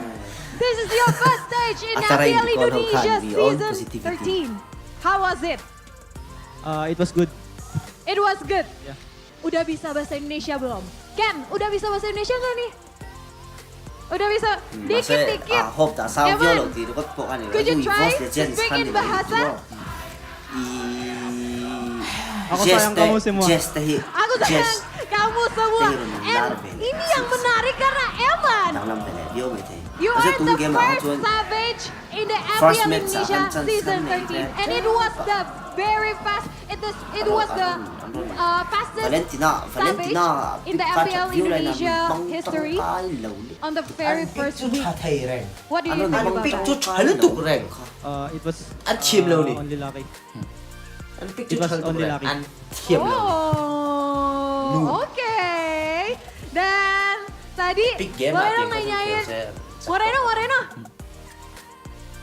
This is your first stage in Atarain MPL di ko, Indonesia how can we own Season positivity? 13. How was it? It was good. It was good. Yeah. Udah bisa bahasa Indonesia belum? Ken, udah bisa bahasa Indonesia nggak nih? Udah bisa? Dikit-dikit. hope ta sao Eman, vio lo ti ko ko ani could you try to speak in bahasa? Ako sayang kamu semua. Just the Aku sayang kamu semua. And ini yang menarik karena Eman, Dalam bele vio me te. you are the first Savage in the First MPL match Indonesia akan Season chance 13. And it was the very fast, it was the fastest Valentina Savage in the MPL Indonesia history on the very first week. What do you think about Pick that? to chal tu rank. It was At team low ni. only lucky. An pick It to was chal tu only rank. lucky. An team low. Oh, oke. Dan tadi Pick game Moreno mati. nanyain, Moreno.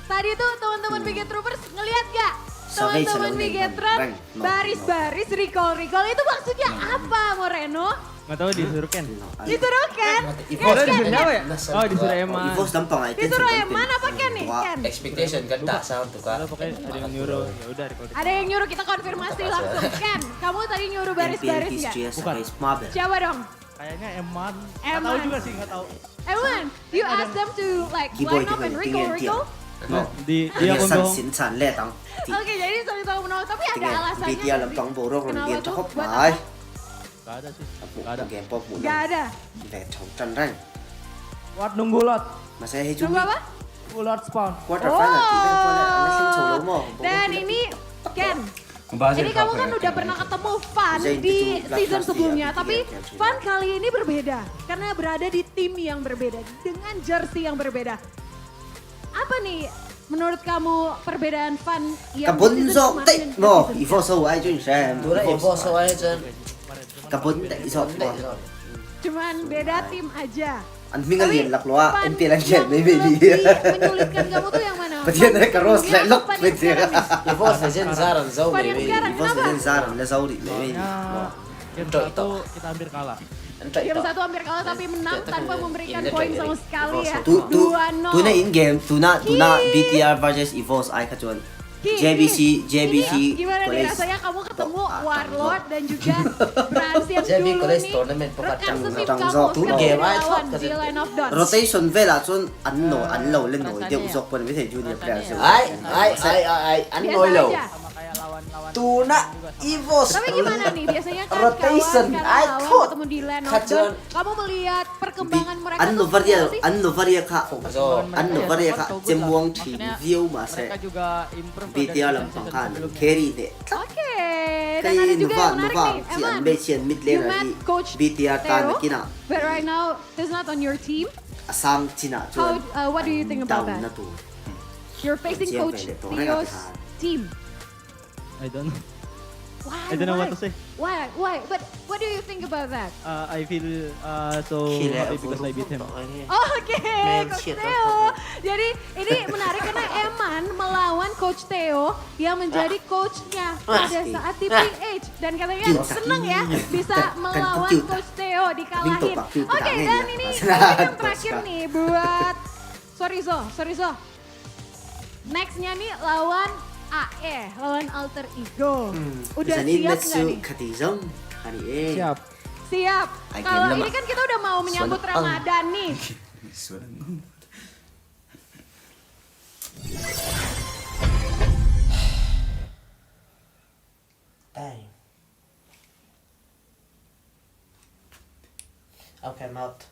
Tadi tuh teman-teman Bigetroopers ngelihat gak? Savage Teman-teman selalu Bigetron rank. No, baris-baris recall itu maksudnya apa Moreno? Nggak tahu disuruh Ken. Disuruh Ken? Disuruh Ken? siapa ya? Oh disuruh Eman. Evos dampang ay Disuruh Eman apa Ken nih? Ken? Expectation kan tak sound tu Ada kak. pokoknya ada yang nyuruh. Ya udah record. Ada yang nyuruh kita konfirmasi langsung. Ken, kamu tadi nyuruh baris-baris nggak? Bukan Mabel. Siapa dong? Kayaknya Eman. Nggak Eman. tahu juga sih, nggak tahu. Eman, you ask them to like line up and recall? No. Dia Dia kung san doon. sin san le tang. Oke, jadi saling-saling menolak, tapi ada alasannya. Bitia lampang borok Kenapa dia tuh? cakap Buat mai. apa? Nggak ada sih. Aku Nggak ada. game pop Gak ada. Ve chong chan rang. What nunggu lot? Masa he Tunggu apa? Nunggu lot spawn. quarter final tiba pole ana sing chong lo mo. Dan ini Ken, ini kamu kan udah pernah ketemu Van di season sebelumnya, tapi Van kali ini berbeda karena berada di tim yang berbeda dengan jersey yang berbeda. Apa nih menurut kamu perbedaan Van yang Kabun di season zo kemarin te dan mo season ifo so ai jun sam. Tu lah Evos so ay jan. Kabun te so mo. cuman beda tim aja. An mingal yin lak loa Van, MPL yang jet maybe. lebih menyulitkan kamu tuh yang mana? Patian Van na karos sebelumnya le lok atau Van yang with dia. sekarang nih? Evos na jan zaran zau Van yang maybe. sekarang, Ifo kenapa? sa zar le sauri maybe. Game Itu. 1 kita hampir kalah. Game satu hampir kalah tapi menang tanpa memberikan poin sama sekali ya. Tu 2-0. na in game tu na BTR versus Evos ai ka chon. Ki, JBC ini gimana nih College. rasanya kamu ketemu Tok, Warlord dan juga Brans yang JB dulu College nih tournament po rekan kacang setim Tang kamu Zok. sekarang Game, jadi ay, lawan Zok, di kasi- Line of Dons. rotation เวลาส่วนอันโลเล่นหน่อยเดี๋ยวอุซอกเปิ้นไม่ใช่ junior player Ay, ano Biasa lo? aja. Sama kayak lawan-lawan. Tuna, Evos. Tapi gimana nih biasanya kan Rotation, kawan ay, sekarang lawan thought. ketemu di Line of Kacang. Dons. Kamu melihat perkembangan mereka อันโน tuh วาเรีย seperti apa sih? อันโนวาเรียค่ะ So, อันโนวาเรียค่ะเจมวงทีวิวมาเส Mereka juga improve lah BTR dari ลำพัง season คัน sebelumnya. เครีเด Oke, ก็ dan ยิ ada น juga ว่า yang น menarik ว่า nih, เจียน Eman. เบเชียนมิดเล You น met ที่ Coach BTR ตาน Theo, กินะ but right now he's not on your team. ซังจินะจวน What do you think ดา about ว that? นะตัว You're facing Siapa Coach yang itu? Theo's team. I don't know. Why? I don't know why? what to say. Why? Why? But what do you think about that? I feel so happy because I beat him. Oke, Coach Theo. Jadi ini menarik karena Eman melawan Coach Theo yang menjadi coachnya pada saat di PH dan katanya seneng ya bisa melawan Coach Theo dikalahin. Oke, dan ini yang terakhir nih buat Sorizo. Nextnya nih lawan AE, lawan Alter Ego. Udah Bisa nih siap nggak Natsu nih? Katizong hari ini Siap. Siap. Ay, Kalau game ini naman. kan kita udah mau menyambut Ramadan nih. Bang. Okay, I'm out.